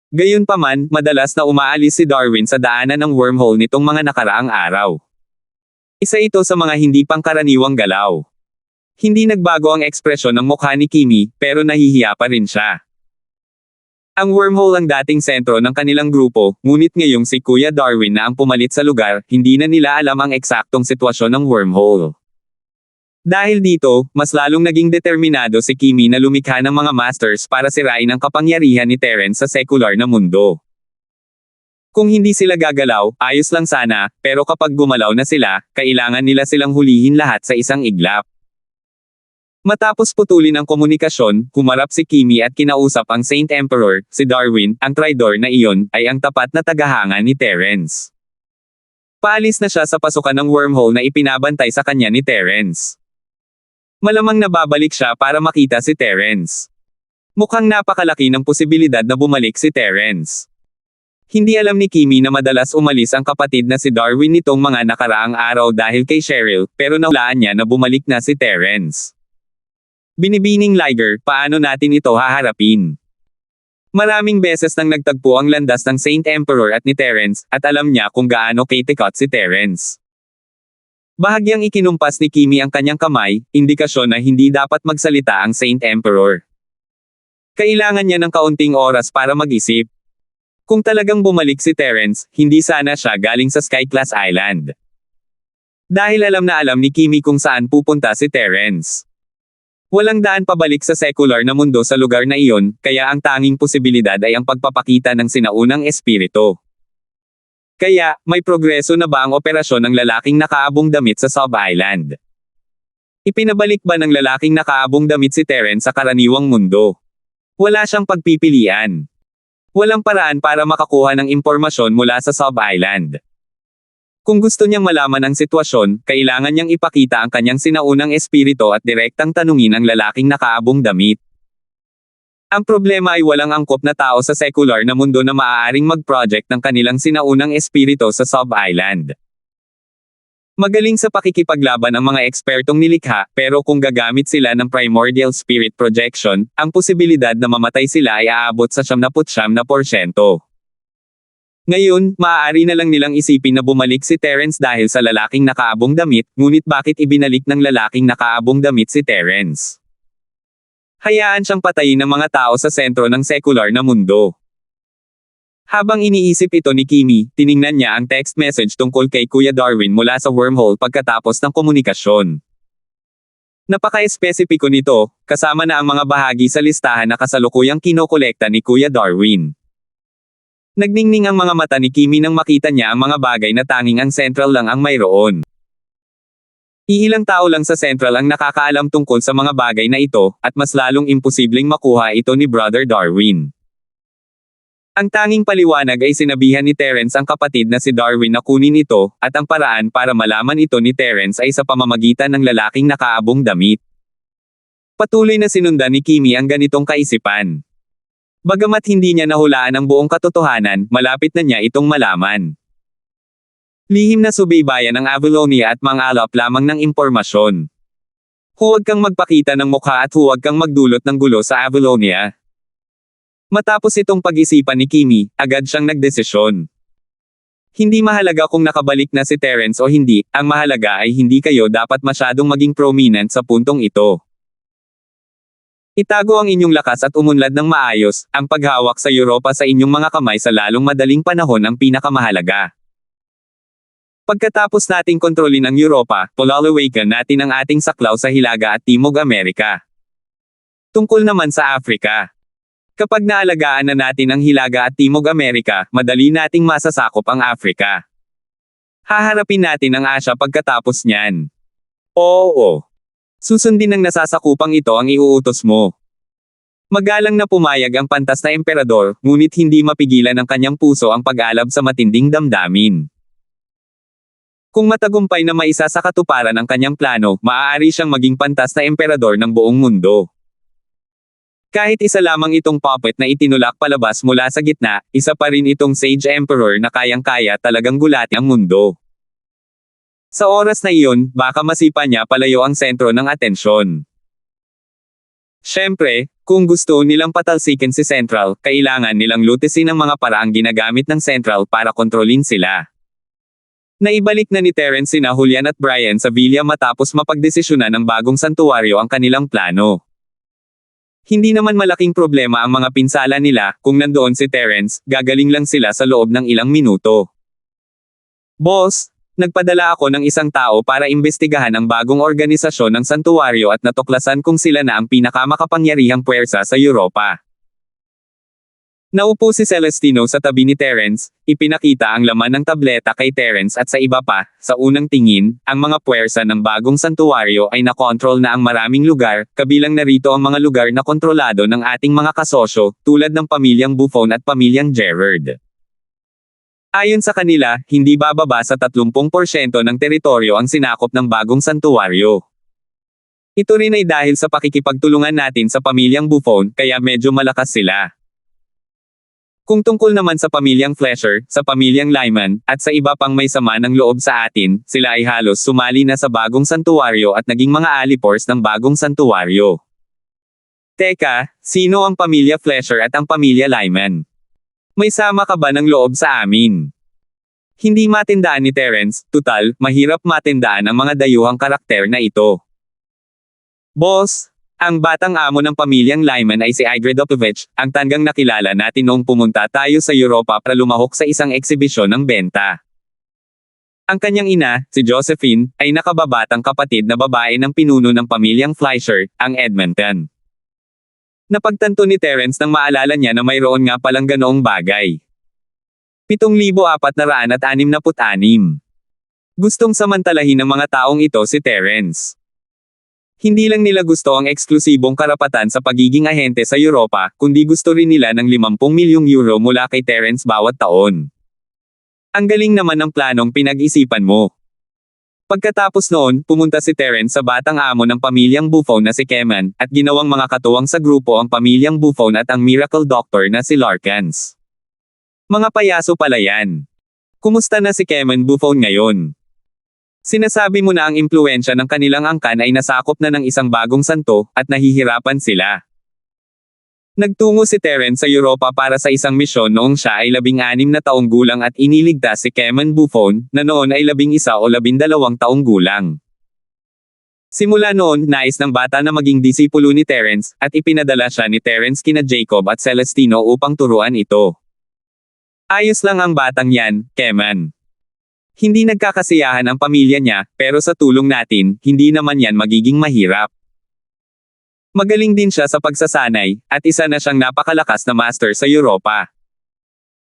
Gayunpaman, madalas na umaalis si Darwin sa daanan ng wormhole nitong mga nakaraang araw. Isa ito sa mga hindi pangkaraniwang galaw. Hindi nagbago ang ekspresyon ng mukha ni Kimi, pero nahihiya pa rin siya. Ang wormhole ang dating sentro ng kanilang grupo, ngunit ngayong si Kuya Darwin na ang pumalit sa lugar, hindi na nila alam ang eksaktong sitwasyon ng wormhole. Dahil dito, mas lalong naging determinado si Kimi na lumikha ng mga masters para sirain ang kapangyarihan ni Terence sa sekular na mundo. Kung hindi sila gagalaw, ayos lang sana, pero kapag gumalaw na sila, kailangan nila silang hulihin lahat sa isang iglap. Matapos putulin ang komunikasyon, humarap si Kimi at kinausap ang Saint Emperor, si Darwin, ang traidor na iyon, ay ang tapat na tagahanga ni Terence. Paalis na siya sa pasukan ng wormhole na ipinabantay sa kanya ni Terence. Malamang nababalik siya para makita si Terence. Mukhang napakalaki ng posibilidad na bumalik si Terence. Hindi alam ni Kimi na madalas umalis ang kapatid na si Darwin nitong mga nakaraang araw dahil kay Cheryl, pero nahulaan niya na bumalik na si Terence. Binibining Liger, paano natin ito haharapin? Maraming beses nang nagtagpo ang landas ng Saint Emperor at ni Terence, at alam niya kung gaano kitikot si Terence. Bahagyang ikinumpas ni Kimi ang kanyang kamay, indikasyon na hindi dapat magsalita ang Saint Emperor. Kailangan niya ng kaunting oras para mag-isip. Kung talagang bumalik si Terence, hindi sana siya galing sa Sky Class Island. Dahil alam na alam ni Kimi kung saan pupunta si Terence. Walang daan pabalik sa secular na mundo sa lugar na iyon, kaya ang tanging posibilidad ay ang pagpapakita ng sinaunang espiritu. Kaya, may progreso na ba ang operasyon ng lalaking nakaabong damit sa Sub-Island? Ipinabalik ba ng lalaking nakaabong damit si Terence sa karaniwang mundo? Wala siyang pagpipilian. Walang paraan para makakuha ng impormasyon mula sa Sub-Island. Kung gusto niyang malaman ang sitwasyon, kailangan niyang ipakita ang kanyang sinaunang espiritu at direktang tanungin ang lalaking nakaabong damit. Ang problema ay walang angkop na tao sa secular na mundo na maaaring mag-project ng kanilang sinaunang espiritu sa Sub-Island. Magaling sa pakikipaglaban ang mga ekspertong nilikha, pero kung gagamit sila ng primordial spirit projection, ang posibilidad na mamatay sila ay aabot sa 99%. Ngayon, maaari na lang nilang isipin na bumalik si Terence dahil sa lalaking nakaabong damit, ngunit bakit ibinalik ng lalaking nakaabong damit si Terence? Hayaan siyang patayin ng mga tao sa sentro ng secular na mundo. Habang iniisip ito ni Kimi, tiningnan niya ang text message tungkol kay Kuya Darwin mula sa wormhole pagkatapos ng komunikasyon. Napaka-espesipiko nito, kasama na ang mga bahagi sa listahan na kasalukuyang kinokolekta ni Kuya Darwin. Nagningning ang mga mata ni Kimi nang makita niya ang mga bagay na tanging ang Central lang ang mayroon. Iilang tao lang sa Central ang nakakaalam tungkol sa mga bagay na ito, at mas lalong imposibleng makuha ito ni Brother Darwin. Ang tanging paliwanag ay sinabihan ni Terence ang kapatid na si Darwin na kunin ito, at ang paraan para malaman ito ni Terence ay sa pamamagitan ng lalaking nakaabong damit. Patuloy na sinundan ni Kimi ang ganitong kaisipan. Bagamat hindi niya nahulaan ang buong katotohanan, malapit na niya itong malaman. Lihim na subaybayan ang Avalonia at mangalap lamang ng impormasyon. Huwag kang magpakita ng mukha at huwag kang magdulot ng gulo sa Avalonia. Matapos itong pag-isipan ni Kimi, agad siyang nagdesisyon. Hindi mahalaga kung nakabalik na si Terence o hindi, ang mahalaga ay hindi kayo dapat masyadong maging prominent sa puntong ito. Itago ang inyong lakas at umunlad ng maayos, ang paghawak sa Europa sa inyong mga kamay sa lalong madaling panahon ang pinakamahalaga. Pagkatapos nating kontrolin ang Europa, polalawakan natin ang ating saklaw sa Hilaga at Timog Amerika. Tungkol naman sa Afrika. Kapag naalagaan na natin ang Hilaga at Timog Amerika, madali nating masasakop ang Afrika. Haharapin natin ang Asya pagkatapos niyan. Oo. Susundin ng nasasakupang ito ang iuutos mo. Magalang na pumayag ang pantas na emperador, ngunit hindi mapigilan ng kanyang puso ang pag-alab sa matinding damdamin. Kung matagumpay na maisa sa katuparan ang kanyang plano, maaari siyang maging pantas na emperador ng buong mundo. Kahit isa lamang itong puppet na itinulak palabas mula sa gitna, isa pa rin itong sage emperor na kayang-kaya talagang gulatin ang mundo. Sa oras na iyon, baka masipa niya palayo ang sentro ng atensyon. Siyempre, kung gusto nilang patalsikin si Central, kailangan nilang lutisin ang mga paraang ginagamit ng Central para kontrolin sila. Naibalik na ni Terence sina Julian at Brian sa Villa matapos mapagdesisyonan ng bagong santuwaryo ang kanilang plano. Hindi naman malaking problema ang mga pinsala nila, kung nandoon si Terence, gagaling lang sila sa loob ng ilang minuto. Boss, nagpadala ako ng isang tao para imbestigahan ang bagong organisasyon ng santuwaryo at natuklasan kung sila na ang pinakamakapangyarihang puwersa sa Europa. Naupo si Celestino sa tabi ni Terence, ipinakita ang laman ng tableta kay Terence at sa iba pa, sa unang tingin, ang mga puwersa ng bagong santuwaryo ay nakontrol na ang maraming lugar, kabilang narito ang mga lugar na kontrolado ng ating mga kasosyo, tulad ng pamilyang Buffon at pamilyang Gerard. Ayon sa kanila, hindi bababa sa 30% ng teritoryo ang sinakop ng bagong santuwaryo. Ito rin ay dahil sa pakikipagtulungan natin sa pamilyang Buffon, kaya medyo malakas sila. Kung tungkol naman sa pamilyang Fletcher, sa pamilyang Lyman, at sa iba pang may sama ng loob sa atin, sila ay halos sumali na sa bagong santuwaryo at naging mga alipors ng bagong santuwaryo. Teka, sino ang pamilya Fletcher at ang pamilya Lyman? May sama ka ba ng loob sa amin? Hindi matindaan ni Terence, tutal, mahirap matindaan ang mga dayuhang karakter na ito. Boss, ang batang amo ng pamilyang Lyman ay si Igredopovich, ang tanggang nakilala natin noong pumunta tayo sa Europa para lumahok sa isang eksibisyon ng benta. Ang kanyang ina, si Josephine, ay nakababatang kapatid na babae ng pinuno ng pamilyang Fleischer, ang Edmonton. Napagtanto ni Terence nang maalala niya na mayroon nga palang ganoong bagay. 7,466. Gustong samantalahin ng mga taong ito si Terence. Hindi lang nila gusto ang eksklusibong karapatan sa pagiging ahente sa Europa, kundi gusto rin nila ng 50 milyong euro mula kay Terence bawat taon. Ang galing naman ng planong pinag-isipan mo. Pagkatapos noon, pumunta si Terence sa batang amo ng pamilyang Buffon na si Keman, at ginawang mga katuwang sa grupo ang pamilyang Buffon at ang miracle doctor na si Larkins. Mga payaso pala yan. Kumusta na si Keman Buffon ngayon? Sinasabi mo na ang impluwensya ng kanilang angkan ay nasakop na ng isang bagong santo, at nahihirapan sila. Nagtungo si Terence sa Europa para sa isang misyon noong siya ay 16 na taong gulang at iniligtas si Keman Buffon, na noon ay 11 o 12 taong gulang. Simula noon, nais ng bata na maging disipulo ni Terence, at ipinadala siya ni Terence kina Jacob at Celestino upang turuan ito. Ayos lang ang batang yan, Keman. Hindi nagkakasiyahan ang pamilya niya, pero sa tulong natin, hindi naman yan magiging mahirap. Magaling din siya sa pagsasanay, at isa na siyang napakalakas na master sa Europa.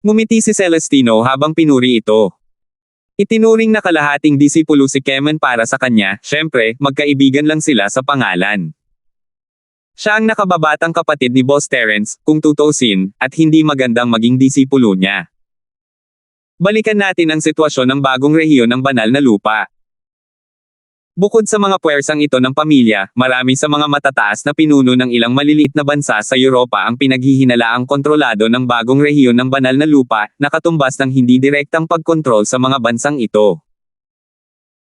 Ngumiti si Celestino habang pinuri ito. Itinuring na kalahating disipulo si Keman para sa kanya, syempre, magkaibigan lang sila sa pangalan. Siya ang nakababatang kapatid ni Boss Terence, kung tutuusin, at hindi magandang maging disipulo niya. Balikan natin ang sitwasyon ng bagong rehiyon ng banal na lupa. Bukod sa mga puwersang ito ng pamilya, marami sa mga matataas na pinuno ng ilang maliliit na bansa sa Europa ang pinaghihinalaang kontrolado ng bagong rehiyon ng banal na lupa, na katumbas ng hindi direktang pagkontrol sa mga bansang ito.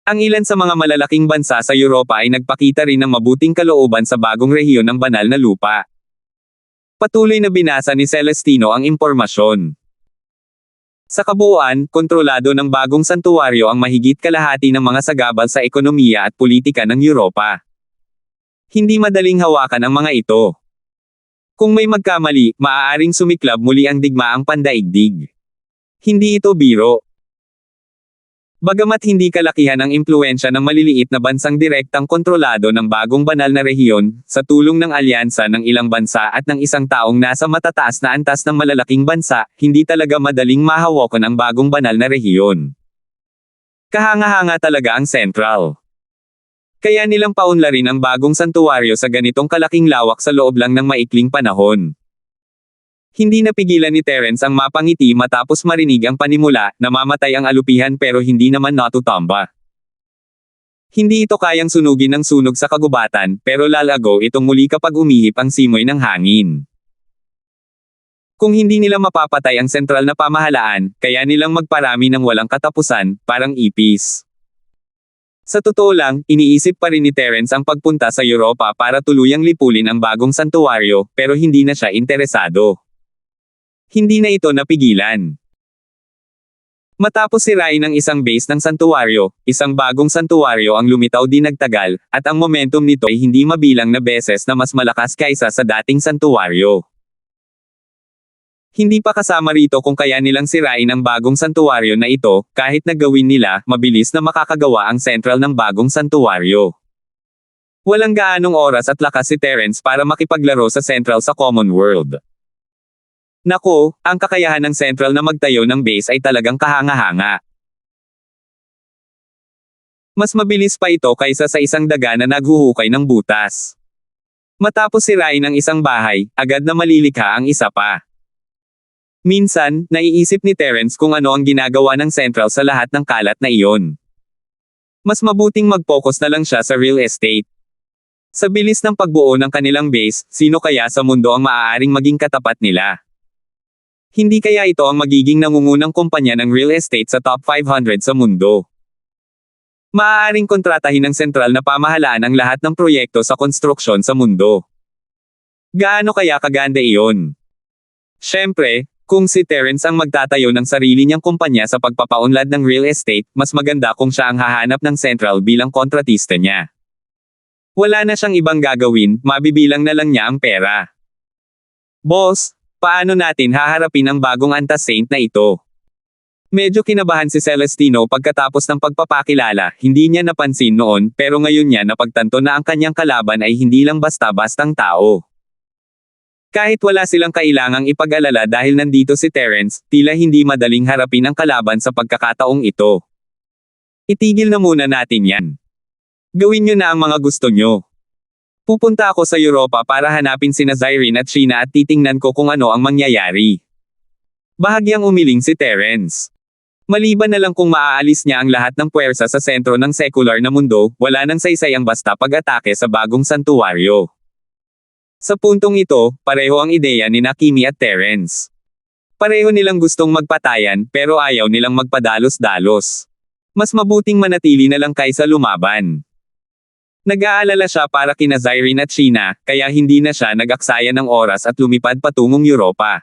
Ang ilan sa mga malalaking bansa sa Europa ay nagpakita rin ng mabuting kalooban sa bagong rehiyon ng banal na lupa. Patuloy na binasa ni Celestino ang impormasyon. Sa kabuuan, kontrolado ng bagong santuwaryo ang mahigit kalahati ng mga sagabal sa ekonomiya at politika ng Europa. Hindi madaling hawakan ang mga ito. Kung may magkamali, maaaring sumiklab muli ang digmaang pandaigdig. Hindi ito biro. Bagamat hindi kalakihan ang impluwensya ng maliliit na bansang direktang kontrolado ng bagong banal na rehiyon, sa tulong ng alyansa ng ilang bansa at ng isang taong nasa matataas na antas ng malalaking bansa, hindi talaga madaling mahawakan ang bagong banal na rehiyon. Kahanga-hanga talaga ang Central. Kaya nilang paunlarin ang bagong santuwaryo sa ganitong kalaking lawak sa loob lang ng maikling panahon. Hindi napigilan ni Terence ang mapangiti matapos marinig ang panimula, namamatay ang alupihan pero hindi naman natutamba. Hindi ito kayang sunugin ng sunog sa kagubatan, pero lalago itong muli kapag umihip ang simoy ng hangin. Kung hindi nila mapapatay ang sentral na pamahalaan, kaya nilang magparami ng walang katapusan, parang ipis. Sa totoo lang, iniisip pa rin ni Terence ang pagpunta sa Europa para tuluyang lipulin ang bagong santuwaryo, pero hindi na siya interesado. Hindi na ito napigilan. Matapos sirain ang isang base ng santuwaryo, isang bagong santuwaryo ang lumitaw din nagtagal, at ang momentum nito ay hindi mabilang na beses na mas malakas kaysa sa dating santuwaryo. Hindi pa kasama rito kung kaya nilang sirain ang bagong santuwaryo na ito, kahit na gawin nila, mabilis na makakagawa ang sentral ng bagong santuwaryo. Walang gaanong oras at lakas si Terence para makipaglaro sa Central sa Common World. Nako, ang kakayahan ng Central na magtayo ng base ay talagang kahanga-hanga. Mas mabilis pa ito kaysa sa isang daga na naghuhukay ng butas. Matapos sirain ang isang bahay, agad na malilikha ang isa pa. Minsan, naiisip ni Terence kung ano ang ginagawa ng Central sa lahat ng kalat na iyon. Mas mabuting mag-focus na lang siya sa real estate. Sa bilis ng pagbuo ng kanilang base, sino kaya sa mundo ang maaaring maging katapat nila? Hindi kaya ito ang magiging nangungunang kumpanya ng real estate sa top 500 sa mundo? Maaaring kontratahin ng sentral na pamahalaan ang lahat ng proyekto sa konstruksyon sa mundo. Gaano kaya kaganda iyon? Siyempre, kung si Terence ang magtatayo ng sarili niyang kumpanya sa pagpapaunlad ng real estate, mas maganda kung siya ang hahanap ng Central bilang kontratista niya. Wala na siyang ibang gagawin, mabibilang na lang niya ang pera. Boss, paano natin haharapin ang bagong antas saint na ito? Medyo kinabahan si Celestino pagkatapos ng pagpapakilala, hindi niya napansin noon pero ngayon niya napagtanto na ang kanyang kalaban ay hindi lang basta-bastang tao. Kahit wala silang kailangang ipag-alala dahil nandito si Terence, tila hindi madaling harapin ang kalaban sa pagkakataong ito. Itigil na muna natin yan. Gawin niyo na ang mga gusto niyo. Pupunta ako sa Europa para hanapin sina Zyrene at Sheena at titingnan ko kung ano ang mangyayari. Bahagyang umiling si Terence. Maliban na lang kung maaalis niya ang lahat ng puwersa sa sentro ng sekular na mundo, wala nang saysay ang basta pag-atake sa bagong santuwaryo. Sa puntong ito, pareho ang ideya ni Kimi at Terence. Pareho nilang gustong magpatayan pero ayaw nilang magpadalos-dalos. Mas mabuting manatili na lang kaysa lumaban. Nag-aalala siya para kina Zyrene at Sheena, kaya hindi na siya nag-aksaya ng oras at lumipad patungong Europa.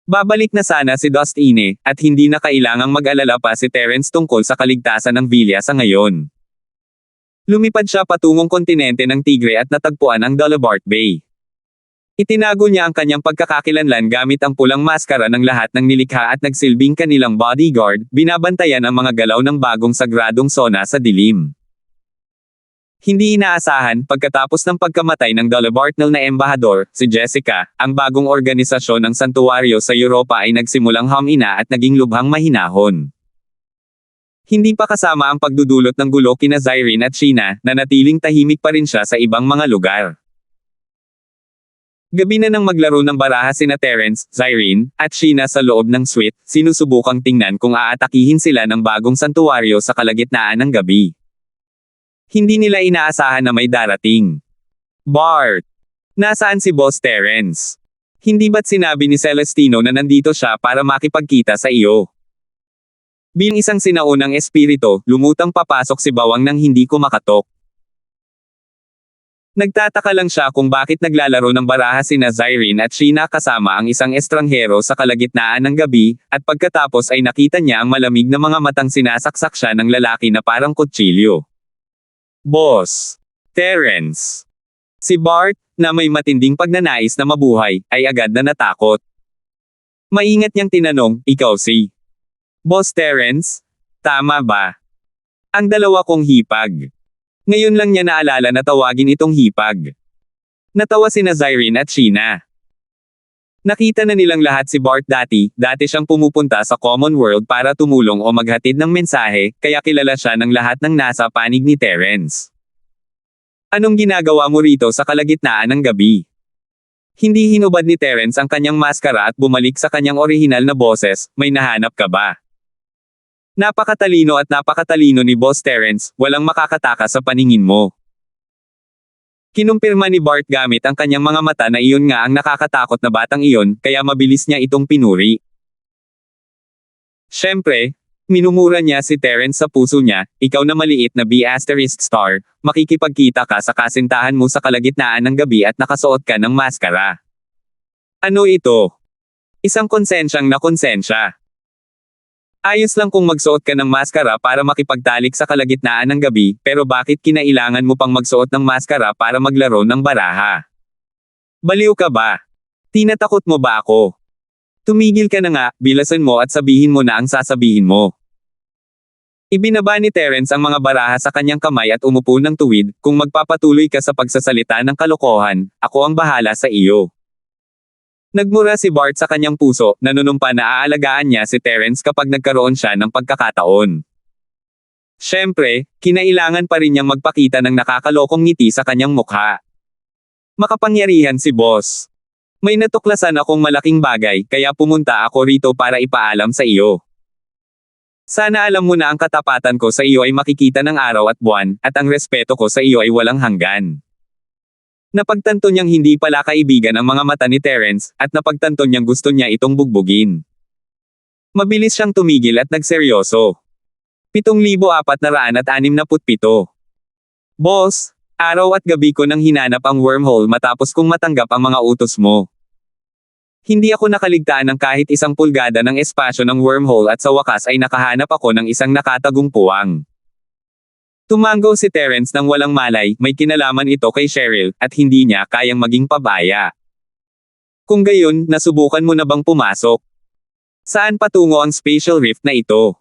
Babalik na sana si Dustine, at hindi na kailangang mag-alala pa si Terence tungkol sa kaligtasan ng Villa sa ngayon. Lumipad siya patungong kontinente ng Tigre at natagpuan ang Dalabart Bay. Itinago niya ang kanyang pagkakakilanlan gamit ang pulang maskara ng lahat ng nilikha at nagsilbing kanilang bodyguard, binabantayan ang mga galaw ng bagong sagradong sona sa dilim. Hindi inaasahan, pagkatapos ng pagkamatay ng Dalabartnal na embahador, si Jessica, ang bagong organisasyon ng santuwaryo sa Europa ay nagsimulang humina at naging lubhang mahinahon. Hindi pa kasama ang pagdudulot ng gulo kina Zyrene at Sheena, nanatiling tahimik pa rin siya sa ibang mga lugar. Gabi na nang maglaro ng baraha sina Terence, Zyrene, at Sheena sa loob ng suite, sinusubukang tingnan kung aatakihin sila ng bagong santuwaryo sa kalagitnaan ng gabi. Hindi nila inaasahan na may darating. Bart! Nasaan si Boss Terence? Hindi ba't sinabi ni Celestino na nandito siya para makipagkita sa iyo? Bilang isang sinaunang espiritu, lumutang papasok si Bawang nang hindi kumakatok. Nagtataka lang siya kung bakit naglalaro ng baraha sina Zyrene at Sheena kasama ang isang estranghero sa kalagitnaan ng gabi, at pagkatapos ay nakita niya ang malamig na mga matang sinasaksak siya ng lalaki na parang kutsilyo. Boss Terence. Si Bart, na may matinding pagnanais na mabuhay, ay agad na natakot. Maingat niyang tinanong, ikaw si Boss Terence? Tama ba? Ang dalawa kong hipag. Ngayon lang niya naalala na tawagin itong hipag. Natawa sina Zyrene at Sheena. Nakita na nilang lahat si Bart dati siyang pumupunta sa Common World para tumulong o maghatid ng mensahe, kaya kilala siya ng lahat ng nasa panig ni Terence. Anong ginagawa mo rito sa kalagitnaan ng gabi? Hindi hinubad ni Terence ang kanyang maskara at bumalik sa kanyang orihinal na boses, may nahanap ka ba? Napakatalino ni Boss Terence, walang makakataka sa paningin mo. Kinumpirma ni Bart gamit ang kanyang mga mata na iyon nga ang nakakatakot na batang iyon, kaya mabilis niya itong pinuri. Siyempre, minumura niya si Terence sa puso niya, ikaw na maliit na B***star, makikipagkita ka sa kasintahan mo sa kalagitnaan ng gabi at nakasuot ka ng maskara. Ano ito? Isang konsensyang na konsensya. Ayos lang kung magsuot ka ng maskara para makipagtalik sa kalagitnaan ng gabi, pero bakit kinailangan mo pang magsuot ng maskara para maglaro ng baraha? Baliw ka ba? Tinatakot mo ba ako? Tumigil ka na nga, bilasan mo at sabihin mo na ang sasabihin mo. Ibinaba ni Terence ang mga baraha sa kanyang kamay at umupo ng tuwid, kung magpapatuloy ka sa pagsasalita ng kalokohan, ako ang bahala sa iyo. Nagmura si Bart sa kanyang puso, nanunumpa na aalagaan niya si Terence kapag nagkaroon siya ng pagkakataon. Siyempre, kinailangan pa rin niyang magpakita ng nakakalokong ngiti sa kanyang mukha. Makapangyarihan si Boss. May natuklasan akong malaking bagay, kaya pumunta ako rito para ipaalam sa iyo. Sana alam mo na ang katapatan ko sa iyo ay makikita ng araw at buwan, at ang respeto ko sa iyo ay walang hanggan. Napagtanto niyang hindi pala kaibigan ang mga mata ni Terence, at napagtanto niyang gusto niya itong bugbugin. Mabilis siyang tumigil at nagseryoso. 7,467. Boss, araw at gabi ko nang hinanap ang wormhole matapos kong matanggap ang mga utos mo. Hindi ako nakaligtaan ng kahit isang pulgada ng espasyo ng wormhole at sa wakas ay nakahanap ako ng isang nakatagong puwang. Tumango si Terence nang walang malay, may kinalaman ito kay Cheryl, at hindi niya kayang maging pabaya. Kung gayon, nasubukan mo na bang pumasok? Saan patungo ang spatial rift na ito?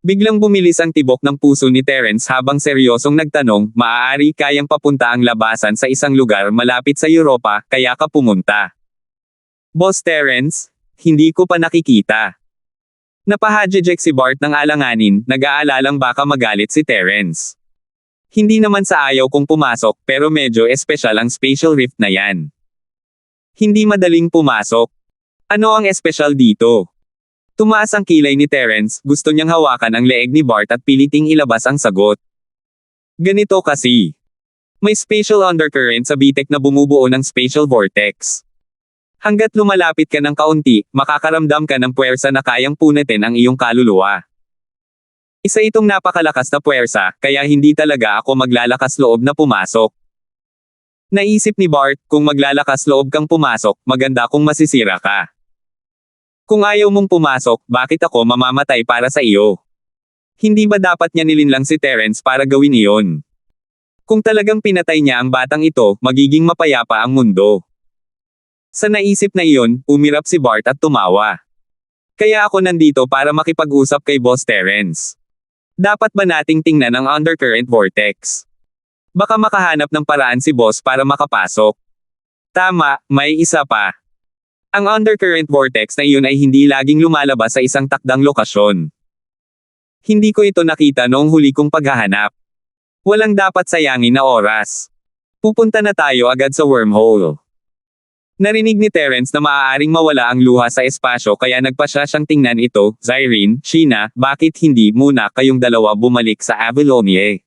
Biglang bumilis ang tibok ng puso ni Terence habang seryosong nagtanong, maaari kayang papunta ang labasan sa isang lugar malapit sa Europa, kaya ka pumunta. Boss Terence, hindi ko pa nakikita. Napahadjejek si Bart ng alanganin, nag-aalalang baka magalit si Terence. Hindi naman sa ayaw kong pumasok, pero medyo espesyal ang spatial rift na yan. Hindi madaling pumasok. Ano ang espesyal dito? Tumaas ang kilay ni Terence, gusto niyang hawakan ang leeg ni Bart at piliting ilabas ang sagot. Ganito kasi. May spatial undercurrent sa bitek na bumubuo ng spatial vortex. Hanggat lumalapit ka ng kaunti, makakaramdam ka ng puwersa na kayang punatin ang iyong kaluluwa. Isa itong napakalakas na puwersa, kaya hindi talaga ako maglalakas loob na pumasok. Naisip ni Bart, kung maglalakas loob kang pumasok, maganda kung masisira ka. Kung ayaw mong pumasok, bakit ako mamamatay para sa iyo? Hindi ba dapat niya nilinlang si Terence para gawin iyon? Kung talagang pinatay niya ang batang ito, magiging mapayapa ang mundo. Sa naisip na iyon, umirap si Bart at tumawa. Kaya ako nandito para makipag-usap kay Boss Terence. Dapat ba nating tingnan ang undercurrent vortex? Baka makahanap ng paraan si Boss para makapasok. Tama, may isa pa. Ang undercurrent vortex na iyon ay hindi laging lumalabas sa isang takdang lokasyon. Hindi ko ito nakita noong huli kong paghahanap. Walang dapat sayangin na oras. Pupunta na tayo agad sa wormhole. Narinig ni Terence na maaaring mawala ang luha sa espasyo kaya nagpa siya siyang tingnan ito, Zyrene, Sheena, bakit hindi muna kayong dalawa bumalik sa Avalonier?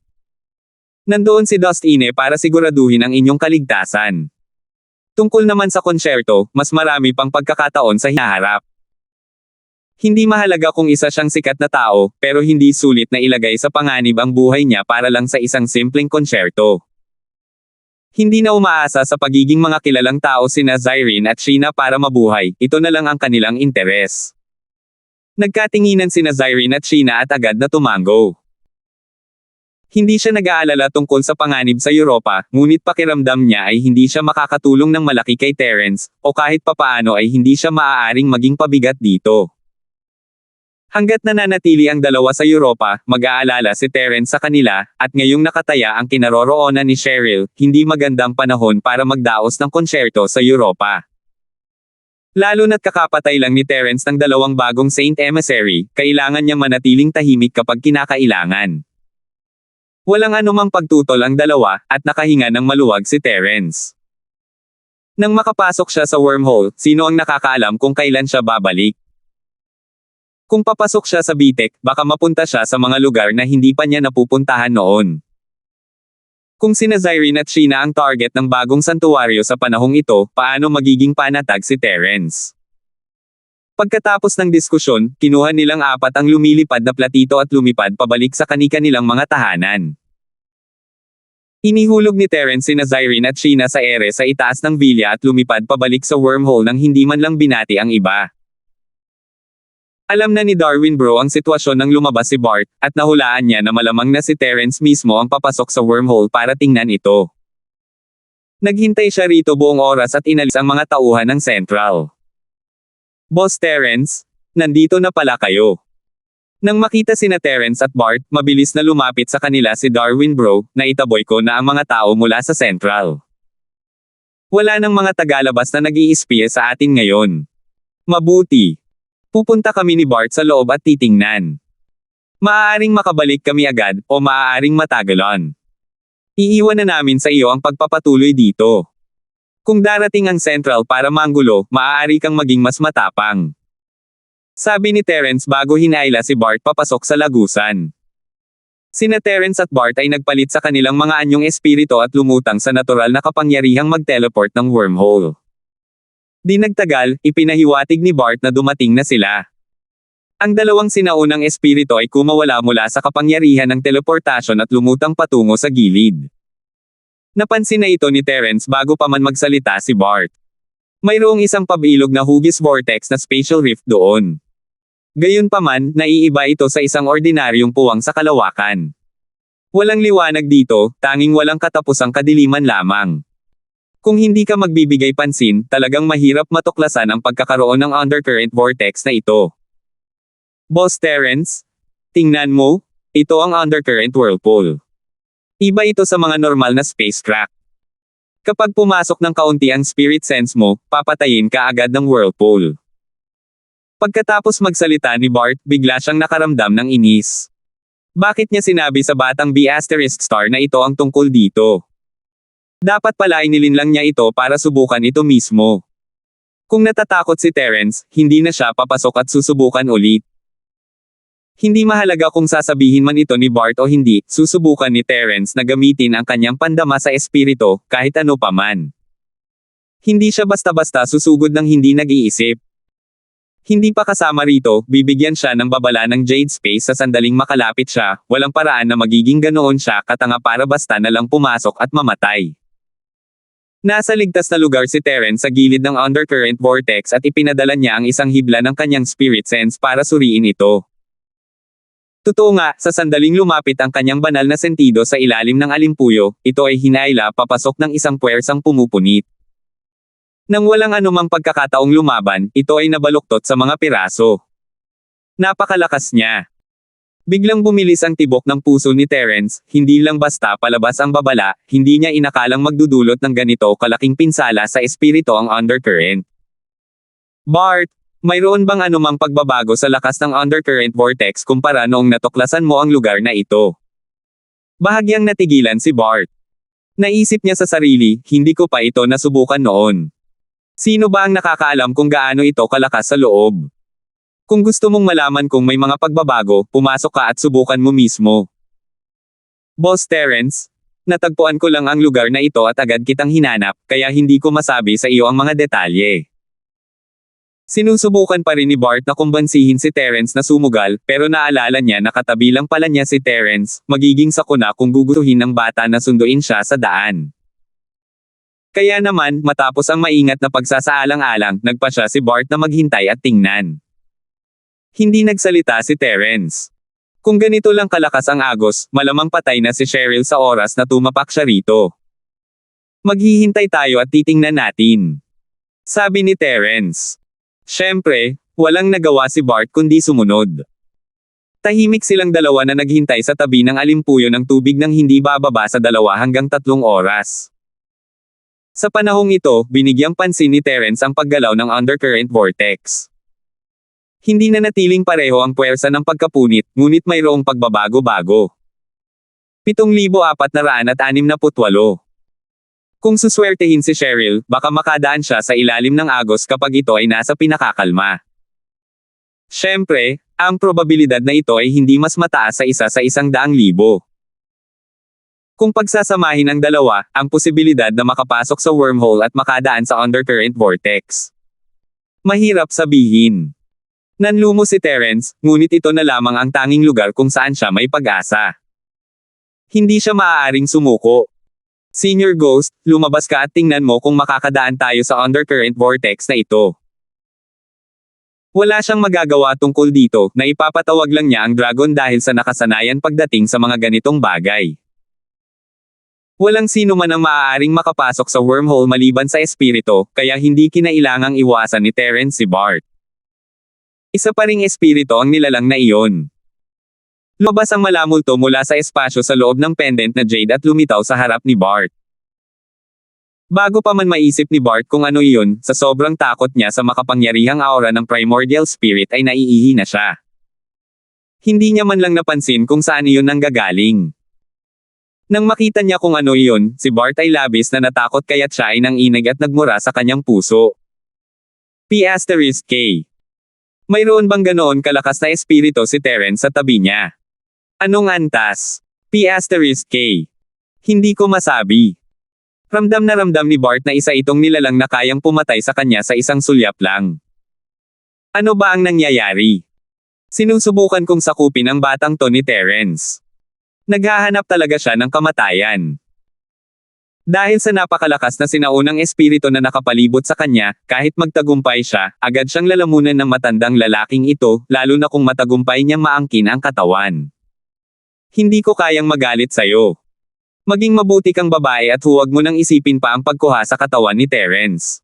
Nandoon si Dustine para siguraduhin ang inyong kaligtasan. Tungkol naman sa konsyerto, mas marami pang pagkakataon sa hinaharap. Hindi mahalaga kung isa siyang sikat na tao, pero hindi sulit na ilagay sa panganib ang buhay niya para lang sa isang simpleng konsyerto. Hindi na umaasa sa pagiging mga kilalang tao sina Zyrene at Sheena para mabuhay, ito na lang ang kanilang interes. Nagkatinginan sina Zyrene at Sheena at agad na tumango. Hindi siya nag-aalala tungkol sa panganib sa Europa, ngunit pakiramdam niya ay hindi siya makakatulong ng malaki kay Terence, o kahit papaano ay hindi siya maaaring maging pabigat dito. Hanggat nananatili ang dalawa sa Europa, mag-aalala si Terence sa kanila, at ngayong nakataya ang kinaroroonan ni Cheryl, hindi magandang panahon para magdaos ng konsyerto sa Europa. Lalo na't kakapatay lang ni Terence ng dalawang bagong Saint Emissary, kailangan niya manatiling tahimik kapag kinakailangan. Walang anumang pagtutol ang dalawa, at nakahinga ng maluwag si Terence. Nang makapasok siya sa wormhole, sino ang nakakaalam kung kailan siya babalik? Kung papasok siya sa bitek, baka mapunta siya sa mga lugar na hindi pa niya napupuntahan noon. Kung sina Zyrene at Sheena ang target ng bagong santuwaryo sa panahong ito, paano magiging panatag si Terence? Pagkatapos ng diskusyon, kinuha nilang apat ang lumilipad na platito at lumipad pabalik sa kani-kanilang mga tahanan. Inihulog ni Terence sina Zyrene at Sheena sa ere sa itaas ng villa at lumipad pabalik sa wormhole nang hindi man lang binati ang iba. Alam na ni Darwin Bro ang sitwasyon nang lumabas si Bart, at nahulaan niya na malamang na si Terence mismo ang papasok sa wormhole para tingnan ito. Naghintay siya rito buong oras at inalis ang mga tauhan ng Central. Boss Terence, nandito na pala kayo. Nang makita sina Terence at Bart, mabilis na lumapit sa kanila si Darwin Bro, na itaboy ko na ang mga tao mula sa Central. Wala nang mga tagalabas na nag-iispiya sa atin ngayon. Mabuti. Pupunta kami ni Bart sa loob at titingnan. Maaaring makabalik kami agad, o maaaring matagalan. Iiwan na namin sa iyo ang pagpapatuloy dito. Kung darating ang Central para manggulo, maaari kang maging mas matapang. Sabi ni Terence bago hinayla si Bart papasok sa lagusan. Sina Terence at Bart ay nagpalit sa kanilang mga anyong espiritu at lumutang sa natural na kapangyarihang mag-teleport ng wormhole. Di nagtagal, ipinahiwatig ni Bart na dumating na sila. Ang dalawang sinaunang espiritu ay kumawala mula sa kapangyarihan ng teleportasyon at lumutang patungo sa gilid. Napansin na ito ni Terence bago pa man magsalita si Bart. Mayroong isang pabilog na hugis vortex na spatial rift doon. Gayunpaman, naiiba ito sa isang ordinaryong puwang sa kalawakan. Walang liwanag dito, tanging walang katapusang kadiliman lamang. Kung hindi ka magbibigay pansin, talagang mahirap matuklasan ang pagkakaroon ng undercurrent vortex na ito. Boss Terence, tingnan mo, ito ang undercurrent whirlpool. Iba ito sa mga normal na space crack. Kapag pumasok ng kaunti ang spirit sense mo, papatayin ka agad ng whirlpool. Pagkatapos magsalita ni Bart, bigla siyang nakaramdam ng inis. Bakit niya sinabi sa batang B** star na ito ang tungkol dito? Dapat pala inilinlang niya ito para subukan ito mismo. Kung natatakot si Terence, hindi na siya papasok at susubukan ulit. Hindi mahalaga kung sasabihin man ito ni Bart o hindi, susubukan ni Terence na gamitin ang kanyang pandama sa espiritu, kahit ano pa man. Hindi siya basta-basta susugod ng hindi nag-iisip. Hindi pa kasama rito, bibigyan siya ng babala ng Jade Space sa sandaling makalapit siya, walang paraan na magiging ganoon siya katanga para basta na lang pumasok at mamatay. Nasa ligtas na lugar si Terence sa gilid ng undercurrent vortex at ipinadala niya ang isang hibla ng kanyang spirit sense para suriin ito. Totoo nga, sa sandaling lumapit ang kanyang banal na sentido sa ilalim ng alimpuyo, ito ay hinayla papasok ng isang puwersang pumupunit. Nang walang anumang pagkakataong lumaban, ito ay nabaluktot sa mga piraso. Napakalakas niya. Biglang bumilis ang tibok ng puso ni Terence, hindi lang basta palabas ang babala, hindi niya inakalang magdudulot ng ganito kalaking pinsala sa espiritu ang undercurrent. Bart, mayroon bang anumang pagbabago sa lakas ng undercurrent vortex kumpara noong natuklasan mo ang lugar na ito? Bahagyang natigilan si Bart. Naisip niya sa sarili, hindi ko pa ito nasubukan noon. Sino ba ang nakakaalam kung gaano ito kalakas sa loob? Kung gusto mong malaman kung may mga pagbabago, pumasok ka at subukan mo mismo. Boss Terence, natagpuan ko lang ang lugar na ito at agad kitang hinanap, kaya hindi ko masabi sa iyo ang mga detalye. Sinusubukan pa rin ni Bart na kumbansihin si Terence na sumugal, pero naalala niya na katabi lang pala niya si Terence, magiging sakuna kung gugustuhin ng bata na sunduin siya sa daan. Kaya naman, matapos ang maingat na pagsasaalang-alang, nagpa siya si Bart na maghintay at tingnan. Hindi nagsalita si Terence. Kung ganito lang kalakas ang agos, malamang patay na si Cheryl sa oras na tumapak siya rito. Maghihintay tayo at titingnan natin, sabi ni Terence. Siyempre, walang nagawa si Bart kundi sumunod. Tahimik silang dalawa na naghintay sa tabi ng alimpuyo ng tubig nang hindi bababa sa 2 hanggang 3 oras. Sa panahong ito, binigyang pansin ni Terence ang paggalaw ng undercurrent vortex. Hindi na natiling pareho ang puwersa ng pagkapunit, ngunit mayroong pagbabago-bago. 7,468. Kung suswertehin si Cheryl, baka makadaan siya sa ilalim ng agos kapag ito ay nasa pinakakalma. Siyempre, ang probabilidad na ito ay hindi mas mataas sa 100,000. Kung pagsasamahin ang dalawa, ang posibilidad na makapasok sa wormhole at makadaan sa undercurrent vortex. Mahirap sabihin. Nanlumo si Terence, ngunit ito na lamang ang tanging lugar kung saan siya may pag-asa. Hindi siya maaaring sumuko. Senior Ghost, lumabas ka at tingnan mo kung makakadaan tayo sa undercurrent vortex na ito. Wala siyang magagawa tungkol dito, na ipapatawag lang niya ang dragon dahil sa nakasanayan pagdating sa mga ganitong bagay. Walang sino man ang maaaring makapasok sa wormhole maliban sa espiritu, kaya hindi kinailangang iwasan ni Terence si Bart. Isa pa ring espiritu ang nilalang na iyon. Lumabas ang malamulto mula sa espasyo sa loob ng pendant na jade at lumitaw sa harap ni Bart. Bago pa man maisip ni Bart kung ano iyon, sa sobrang takot niya sa makapangyarihang aura ng primordial spirit ay naiihi na siya. Hindi niya man lang napansin kung saan iyon nanggagaling. Nang makita niya kung ano iyon, si Bart ay labis na natakot kaya't siya ay nanginig at nagmura sa kanyang puso. P***K. Mayroon bang ganoon kalakas na espiritu si Terence sa tabi niya? Anong antas? P***K. Hindi ko masabi. Ramdam na ramdam ni Bart na isa itong nilalang na kayang pumatay sa kanya sa isang sulyap lang. Ano ba ang nangyayari? Sinusubukan kong sakupin ang batang to ni Terence. Naghahanap talaga siya ng kamatayan. Dahil sa napakalakas na sinaunang espiritu na nakapalibot sa kanya, kahit magtagumpay siya, agad siyang lalamunan ng matandang lalaking ito, lalo na kung matagumpay niyang maangkin ang katawan. Hindi ko kayang magalit sa'yo. Maging mabuti kang babae at huwag mo nang isipin pa ang pagkuha sa katawan ni Terence.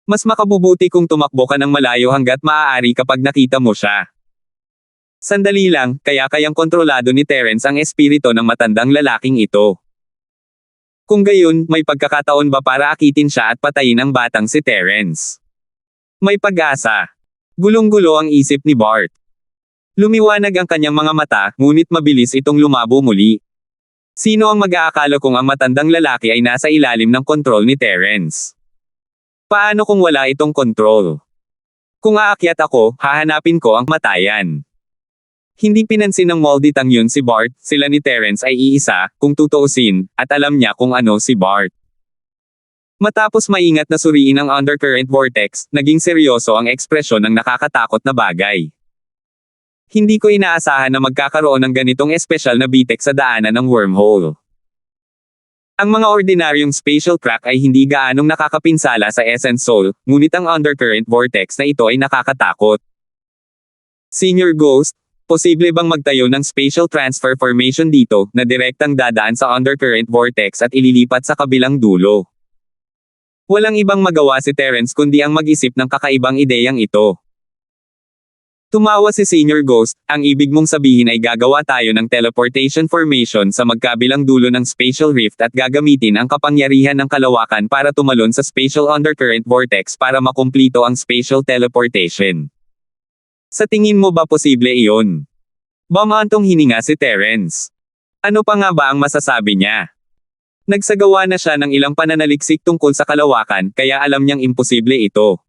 Mas makabubuti kung tumakbo ka ng malayo hanggat maaari kapag nakita mo siya. Sandali lang, kayang kontrolado ni Terence ang espiritu ng matandang lalaking ito. Kung gayon, may pagkakataon ba para akitin siya at patayin ang batang si Terence? May pag-asa. Gulong-gulo ang isip ni Bart. Lumiwanag ang kanyang mga mata, ngunit mabilis itong lumabo muli. Sino ang mag-aakala kung ang matandang lalaki ay nasa ilalim ng kontrol ni Terence? Paano kung wala itong kontrol? Kung aakyat ako, hahanapin ko ang matayan. Hindi pinansin ng molditang yun si Bart, sila ni Terence ay iisa, kung tutuusin, at alam niya kung ano si Bart. Matapos maingat na suriin ang undercurrent vortex, naging seryoso ang ekspresyon ng nakakatakot na bagay. Hindi ko inaasahan na magkakaroon ng ganitong espesyal na bitek sa daanan ng wormhole. Ang mga ordinaryong spatial crack ay hindi gaanong nakakapinsala sa Essence Soul, ngunit ang undercurrent vortex na ito ay nakakatakot. Senior Ghost, posible bang magtayo ng spatial transfer formation dito, na direktang dadaan sa undercurrent vortex at ililipat sa kabilang dulo? Walang ibang magawa si Terence kundi ang mag-isip ng kakaibang ideyang ito. Tumawa si Senior Ghost, ang ibig mong sabihin ay gagawa tayo ng teleportation formation sa magkabilang dulo ng spatial rift at gagamitin ang kapangyarihan ng kalawakan para tumalon sa spatial undercurrent vortex para makumplito ang spatial teleportation. Sa tingin mo ba posible iyon? Bumantong hininga si Terence. Ano pa nga ba ang masasabi niya? Nagsagawa na siya ng ilang pananaliksik tungkol sa kalawakan, kaya alam niyang imposible ito.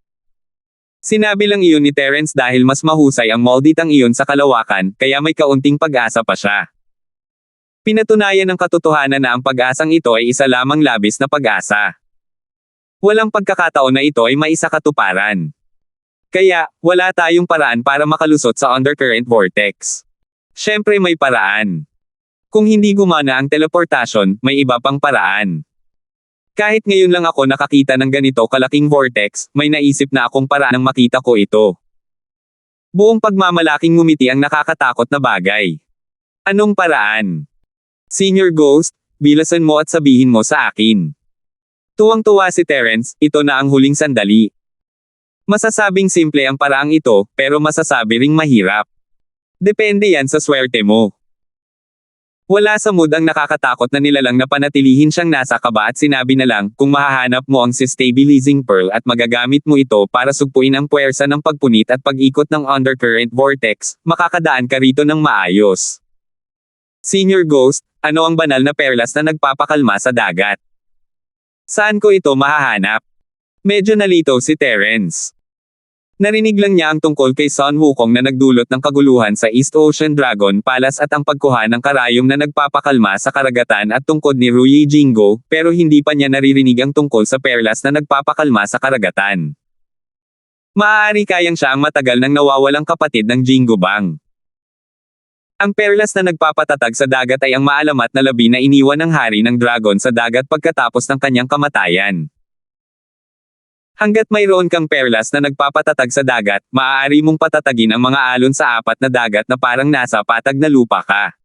Sinabi lang iyon ni Terence dahil mas mahusay ang molditang iyon sa kalawakan, kaya may kaunting pag-asa pa siya. Pinatunayan ng katotohanan na ang pag-asang ito ay isa lamang labis na pag-asa. Walang pagkakataon na ito ay maisakatuparan. Kaya, wala tayong paraan para makalusot sa undercurrent vortex. Siyempre may paraan. Kung hindi gumana ang teleportasyon, may iba pang paraan. Kahit ngayon lang ako nakakita ng ganito kalaking vortex, may naisip na akong paraan ng makita ko ito. Buong pagmamalaking ngumiti ang nakakatakot na bagay. Anong paraan? Senior Ghost, bilasan mo at sabihin mo sa akin. Tuwang-tuwa si Terence, ito na ang huling sandali. Masasabing simple ang paraang ito, pero masasabi ring mahirap. Depende yan sa swerte mo. Wala sa mood ang nakakatakot na nilalang na panatilihin siyang nasa kaba at sinabi na lang, kung mahahanap mo ang stabilizing pearl at magagamit mo ito para sugpuin ang puwersa ng pagpunit at pag-ikot ng undercurrent vortex, makakadaan ka rito ng maayos. Senior Ghost, ano ang banal na perlas na nagpapakalma sa dagat? Saan ko ito mahahanap? Medyo nalito si Terence. Narinig lang niya ang tungkol kay Sun Wukong na nagdulot ng kaguluhan sa East Ocean Dragon Palace at ang pagkuha ng karayom na nagpapakalma sa karagatan at tungkod ni Ruyi Jingo, pero hindi pa niya naririnig ang tungkol sa perlas na nagpapakalma sa karagatan. Maaari kayang siya ang matagal nang nawawalang kapatid ng Jingo Bang. Ang perlas na nagpapatatag sa dagat ay ang maalamat na labi na iniwan ng hari ng dragon sa dagat pagkatapos ng kanyang kamatayan. Hanggat mayroon kang perlas na nagpapatatag sa dagat, maaari mong patatagin ang mga alon sa apat na dagat na parang nasa patag na lupa ka.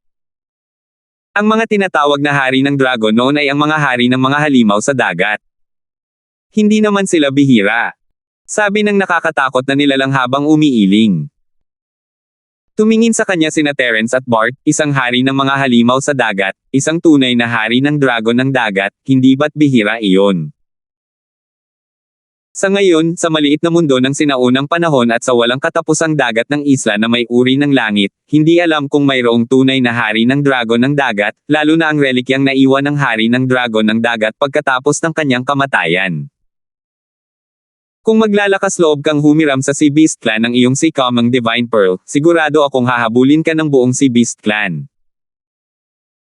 Ang mga tinatawag na hari ng dragon noon ay ang mga hari ng mga halimaw sa dagat. Hindi naman sila bihira. Sabi ng nakakatakot na nilalang habang umiiling. Tumingin sa kanya sina Terence at Bart, isang hari ng mga halimaw sa dagat, isang tunay na hari ng dragon ng dagat, hindi ba't bihira iyon? Sa ngayon, sa maliit na mundo ng sinaunang panahon at sa walang katapusang dagat ng isla na may uri ng langit, hindi alam kung mayroong tunay na hari ng dragon ng dagat, lalo na ang relikyang naiwan ng hari ng dragon ng dagat pagkatapos ng kanyang kamatayan. Kung maglalakas loob kang humiram sa Sea Beast Clan ng iyong si Kamang Divine Pearl, sigurado akong hahabulin ka ng buong Sea Beast Clan.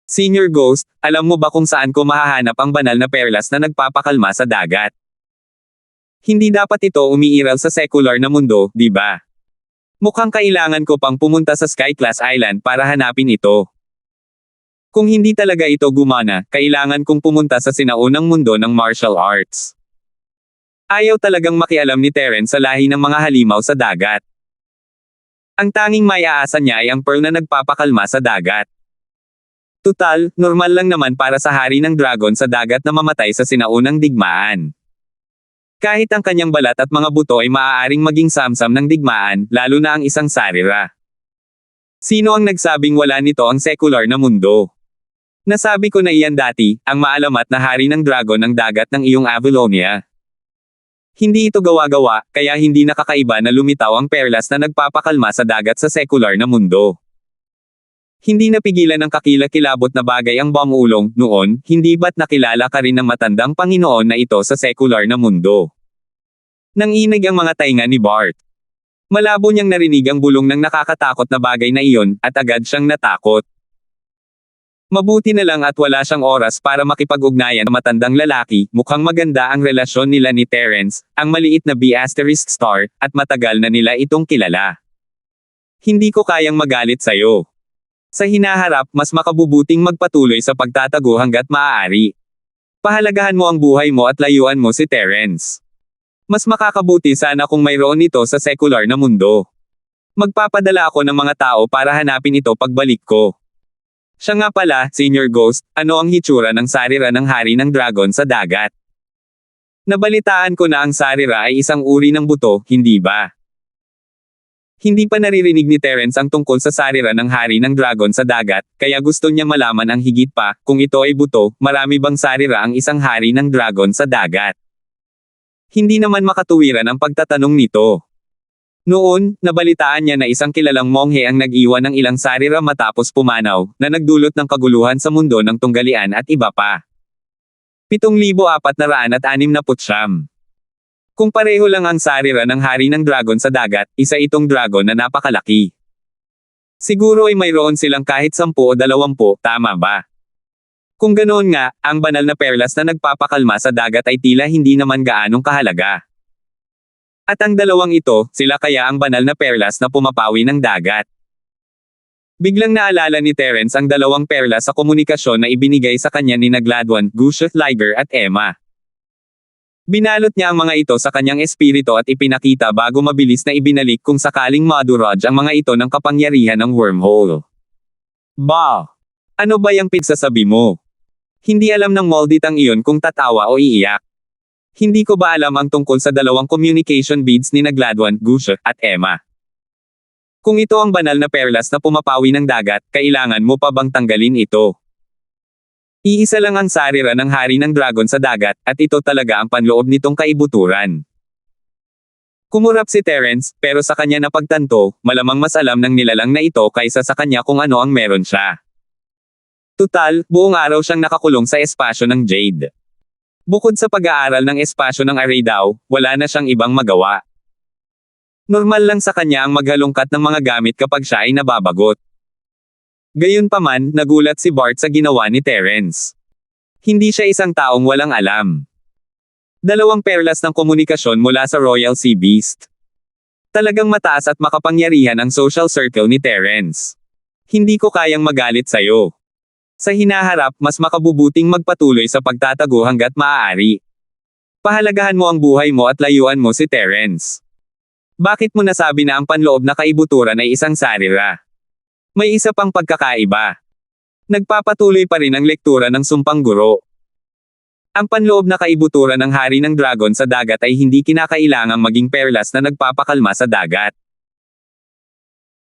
Senior Ghost, alam mo ba kung saan ko mahahanap ang banal na perlas na nagpapakalma sa dagat? Hindi dapat ito umiiral sa secular na mundo, di ba? Mukhang kailangan ko pang pumunta sa Sky Class Island para hanapin ito. Kung hindi talaga ito gumana, kailangan kong pumunta sa sinaunang mundo ng martial arts. Ayaw talagang makialam ni Terence sa lahi ng mga halimaw sa dagat. Ang tanging may aasa niya ay ang pearl na nagpapakalma sa dagat. Tutal, normal lang naman para sa hari ng dragon sa dagat na mamatay sa sinaunang digmaan. Kahit ang kanyang balat at mga buto ay maaaring maging samsam ng digmaan, lalo na ang isang sarira. Sino ang nagsabing wala nito ang sekular na mundo? Nasabi ko na iyan dati, ang maalamat na hari ng dragon ng dagat ng iyong Avallonia. Hindi ito gawa-gawa, kaya hindi nakakaiba na lumitaw ang perlas na nagpapakalma sa dagat sa sekular na mundo. Hindi napigilan ng kakilakilabot na bagay ang Bamulong, noon, hindi ba't nakilala ka rin ng matandang Panginoon na ito sa sekular na mundo? Nanginig ang mga tainga ni Bart. Malabo niyang narinig ang bulong ng nakakatakot na bagay na iyon, at agad siyang natakot. Mabuti na lang at wala siyang oras para makipag-ugnayan sa matandang lalaki, mukhang maganda ang relasyon nila ni Terence, ang maliit na B** star, at matagal na nila itong kilala. Hindi ko kayang magalit sa'yo. Sa hinaharap, mas makabubuting magpatuloy sa pagtatago hanggat maaari. Pahalagahan mo ang buhay mo at layuan mo si Terence. Mas makakabuti sana kung mayroon ito sa sekular na mundo. Magpapadala ako ng mga tao para hanapin ito pagbalik ko. Siya nga pala, Senior Ghost, ano ang hitsura ng sarira ng hari ng dragon sa dagat? Nabalitaan ko na ang sarira ay isang uri ng buto, hindi ba? Hindi pa naririnig ni Terence ang tungkol sa sarira ng hari ng dragon sa dagat, kaya gusto niya malaman ang higit pa, kung ito ay buto, marami bang sarira ang isang hari ng dragon sa dagat? Hindi naman makatuwiran ang pagtatanong nito. Noon, nabalitaan niya na isang kilalang monghe ang nag-iwan ng ilang sarira matapos pumanaw, na nagdulot ng kaguluhan sa mundo ng tunggalian at iba pa. 7,469. Kung pareho lang ang sarira ng hari ng dragon sa dagat, isa itong dragon na napakalaki. Siguro ay mayroon silang kahit 10 o 20, tama ba? Kung ganoon nga, ang banal na perlas na nagpapakalma sa dagat ay tila hindi naman gaanong kahalaga. At ang dalawang ito, sila kaya ang banal na perlas na pumapawi ng dagat. Biglang naalala ni Terence ang dalawang perlas sa komunikasyon na ibinigay sa kanya ni Gladwin, Gusheth Liger at Emma. Binalot niya ang mga ito sa kanyang espiritu at ipinakita bago mabilis na ibinalik kung sakaling maduraj ang mga ito ng kapangyarihan ng wormhole. Ba! Ano ba yung pigsasabi mo? Hindi alam ng Molditang iyon kung tatawa o iiyak. Hindi ko ba alam ang tungkol sa dalawang communication beads ni Gladwin, Gusheth, at Emma? Kung ito ang banal na perlas na pumapawi ng dagat, kailangan mo pa bang tanggalin ito? Iisa lang ang sarira ng hari ng dragon sa dagat, at ito talaga ang panloob nitong kaibuturan. Kumurap si Terence, pero sa kanya napagtanto, malamang mas alam ng nilalang na ito kaysa sa kanya kung ano ang meron siya. Tutal, buong araw siyang nakakulong sa espasyo ng Jade. Bukod sa pag-aaral ng espasyo ng array daw, wala na siyang ibang magawa. Normal lang sa kanya ang maghalongkat ng mga gamit kapag siya ay nababagot. Gayunpaman, nagulat si Bart sa ginawa ni Terence. Hindi siya isang taong walang alam. Dalawang perlas ng komunikasyon mula sa Royal Sea Beast. Talagang mataas at makapangyarihan ang social circle ni Terence. Hindi ko kayang magalit sa'yo. Sa hinaharap, mas makabubuting magpatuloy sa pagtatago hanggat maaari. Pahalagahan mo ang buhay mo at layuan mo si Terence. Bakit mo nasabi na ang panloob na kaibuturan ay isang sarira? May isa pang pagkakaiba. Nagpapatuloy pa rin ang lektura ng Sumpang Guro. Ang panloob na kaibuturan ng hari ng dragon sa dagat ay hindi kinakailangang maging perlas na nagpapakalma sa dagat.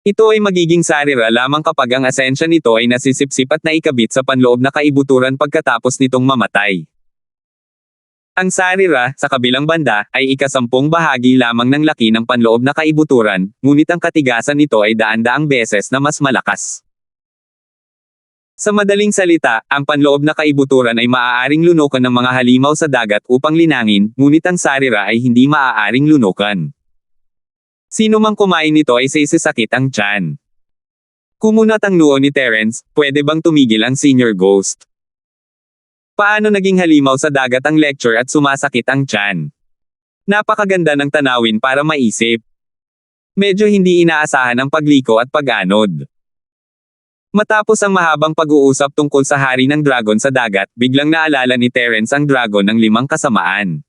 Ito ay magiging sarira lamang kapag ang asensya nito ay nasisipsip at naikabit sa panloob na kaibuturan pagkatapos nitong mamatay. Ang sarira, sa kabilang banda, ay ika-10 bahagi lamang ng laki ng panloob na kaibuturan, ngunit ang katigasan nito ay daan-daang beses na mas malakas. Sa madaling salita, ang panloob na kaibuturan ay maaaring lunukan ng mga halimaw sa dagat upang linangin, ngunit ang sarira ay hindi maaaring lunukan. Sino mang kumain nito ay sisakit ang tiyan. Kumunat ang noo ni Terence, pwede bang tumigil ang Senior Ghost? Paano naging halimaw sa dagat ang lecture at sumasakit ang tiyan? Napakaganda ng tanawin para maisip. Medyo hindi inaasahan ang pagliko at pag-anod. Matapos ang mahabang pag-uusap tungkol sa hari ng dragon sa dagat, biglang naalala ni Terence ang dragon ng 5 kasamaan.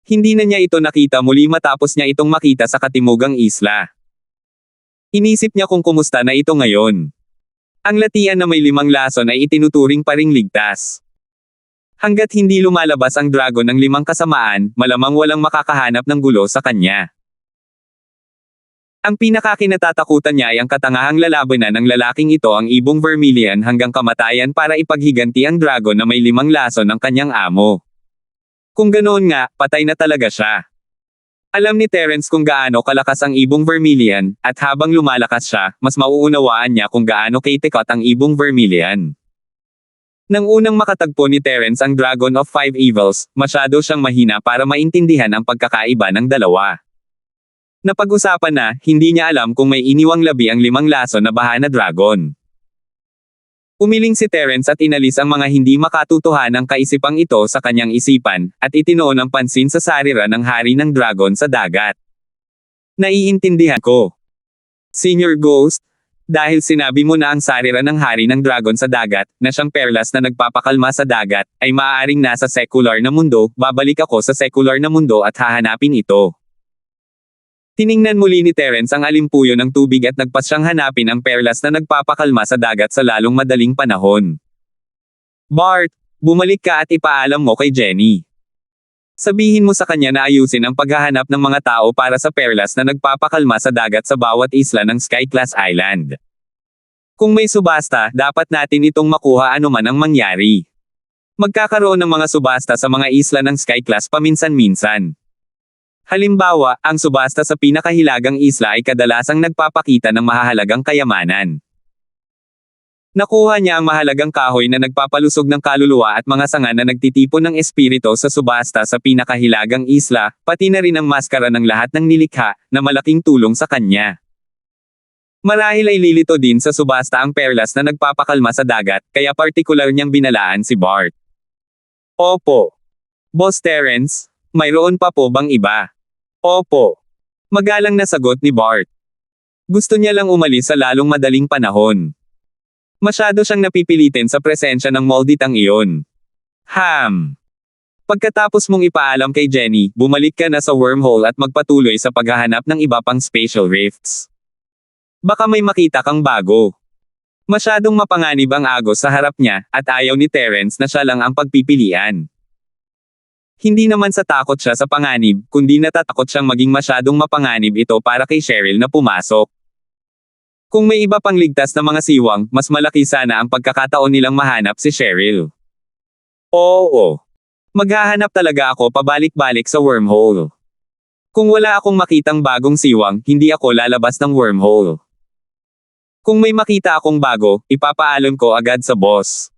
Hindi na niya ito nakita muli matapos niya itong makita sa katimugang isla. Inisip niya kung kumusta na ito ngayon. Ang latian na may 5 lason ay itinuturing pa ring ligtas. Hanggat hindi lumalabas ang dragon ng 5 kasamaan, malamang walang makakahanap ng gulo sa kanya. Ang pinakakinatatakutan niya ay ang katangahang lalabanan ng lalaking ito ang ibong Vermilion hanggang kamatayan para ipaghiganti ang dragon na may 5 lason ng kanyang amo. Kung ganoon nga, patay na talaga siya. Alam ni Terence kung gaano kalakas ang ibong Vermilion, at habang lumalakas siya, mas mauunawaan niya kung gaano kaitikot ang ibong Vermilion. Nang unang makatagpo ni Terence ang Dragon of Five Evils, masyado siyang mahina para maintindihan ang pagkakaiba ng dalawa. Napag-usapan na, hindi niya alam kung may iniwang labi ang 5 lason na baha na dragon. Umiling si Terence at inalis ang mga hindi makatutuhanang kaisipang ito sa kanyang isipan, at itinoon ang pansin sa sarira ng hari ng dragon sa dagat. Naiintindihan ko, Senior Ghost, dahil sinabi mo na ang sarira ng hari ng dragon sa dagat, na siyang perlas na nagpapakalma sa dagat, ay maaaring nasa secular na mundo. Babalik ako sa secular na mundo at hahanapin ito. Tiningnan muli ni Terence ang alimpuyo ng tubig at nagpasyang hanapin ang perlas na nagpapakalma sa dagat sa lalong madaling panahon. Bart, bumalik ka at ipaalam mo kay Jenny. Sabihin mo sa kanya na ayusin ang paghahanap ng mga tao para sa perlas na nagpapakalma sa dagat sa bawat isla ng Sky-class Island. Kung may subasta, dapat natin itong makuha anuman ang mangyari. Magkakaroon ng mga subasta sa mga isla ng Sky-class paminsan-minsan. Halimbawa, ang subasta sa pinakahilagang isla ay kadalasang nagpapakita ng mahahalagang kayamanan. Nakuha niya ang mahalagang kahoy na nagpapalusog ng kaluluwa at mga sanga na nagtitipon ng espiritu sa subasta sa pinakahilagang isla, pati na rin ang maskara ng lahat ng nilikha, na malaking tulong sa kanya. Marahil ay lilito din sa subasta ang perlas na nagpapakalma sa dagat, kaya partikular niyang binalaan si Bart. Opo. Boss Terence, mayroon pa po bang iba? Opo. Magalang na sagot ni Bart. Gusto niya lang umalis sa lalong madaling panahon. Masyado siyang napipilitin sa presensya ng molditang iyon. Pagkatapos mong ipaalam kay Jenny, bumalik ka na sa wormhole at magpatuloy sa paghahanap ng iba pang spatial rifts. Baka may makita kang bago. Masyadong mapanganib ang agos sa harap niya, at ayaw ni Terence na siya lang ang pagpipilian. Hindi naman sa takot siya sa panganib, kundi natatakot siyang maging masyadong mapanganib ito para kay Cheryl na pumasok. Kung may iba pang ligtas na mga siwang, mas malaki sana ang pagkakataon nilang mahanap si Cheryl. Oo. Maghahanap talaga ako pabalik-balik sa wormhole. Kung wala akong makitang bagong siwang, hindi ako lalabas ng wormhole. Kung may makita akong bago, ipapaalam ko agad sa boss.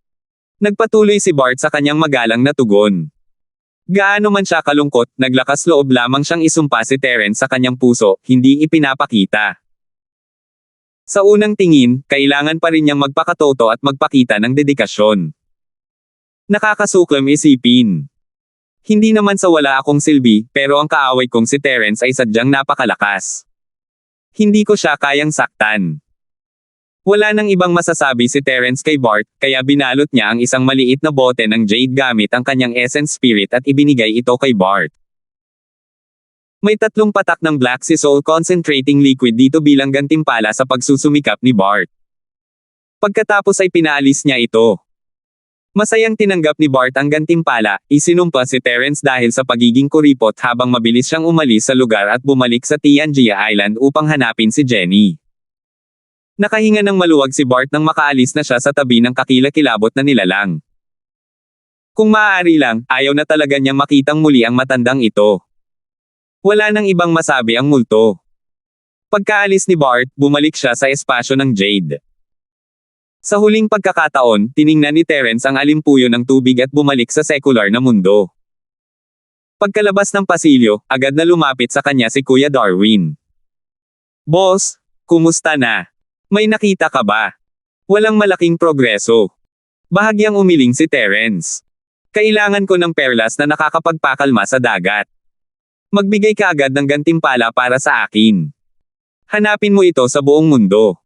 Nagpatuloy si Bart sa kanyang magalang na tugon. Gaano man siya kalungkot, naglakas loob lamang siyang isumpa si Terence sa kanyang puso, hindi ipinapakita. Sa unang tingin, kailangan pa rin niyang magpakatoto at magpakita ng dedikasyon. Nakakasuklam isipin. Hindi naman sa wala akong silbi, pero ang kaaway kong si Terence ay sadyang napakalakas. Hindi ko siya kayang saktan. Wala nang ibang masasabi si Terence kay Bart, kaya binalot niya ang isang maliit na bote ng jade gamit ang kanyang essence spirit at ibinigay ito kay Bart. May 3 patak ng Black Sea Soul Concentrating Liquid dito bilang gantimpala sa pagsusumikap ni Bart. Pagkatapos ay pinaalis niya ito. Masayang tinanggap ni Bart ang gantimpala, isinumpa si Terence dahil sa pagiging kuripot habang mabilis siyang umalis sa lugar at bumalik sa Tianjia Island upang hanapin si Jenny. Nakahinga ng maluwag si Bart nang makaalis na siya sa tabi ng kakilakilabot na nilalang. Kung maaari lang, ayaw na talaga niyang makitang muli ang matandang ito. Wala nang ibang masabi ang multo. Pagkaalis ni Bart, bumalik siya sa espasyo ng Jade. Sa huling pagkakataon, tiningnan ni Terence ang alimpuyo ng tubig at bumalik sa secular na mundo. Pagkalabas ng pasilyo, agad na lumapit sa kanya si Kuya Darwin. Boss, kumusta na? May nakita ka ba? Walang malaking progreso. Bahagyang umiling si Terence. Kailangan ko ng perlas na nakakapagpakalma sa dagat. Magbigay ka agad ng gantimpala para sa akin. Hanapin mo ito sa buong mundo.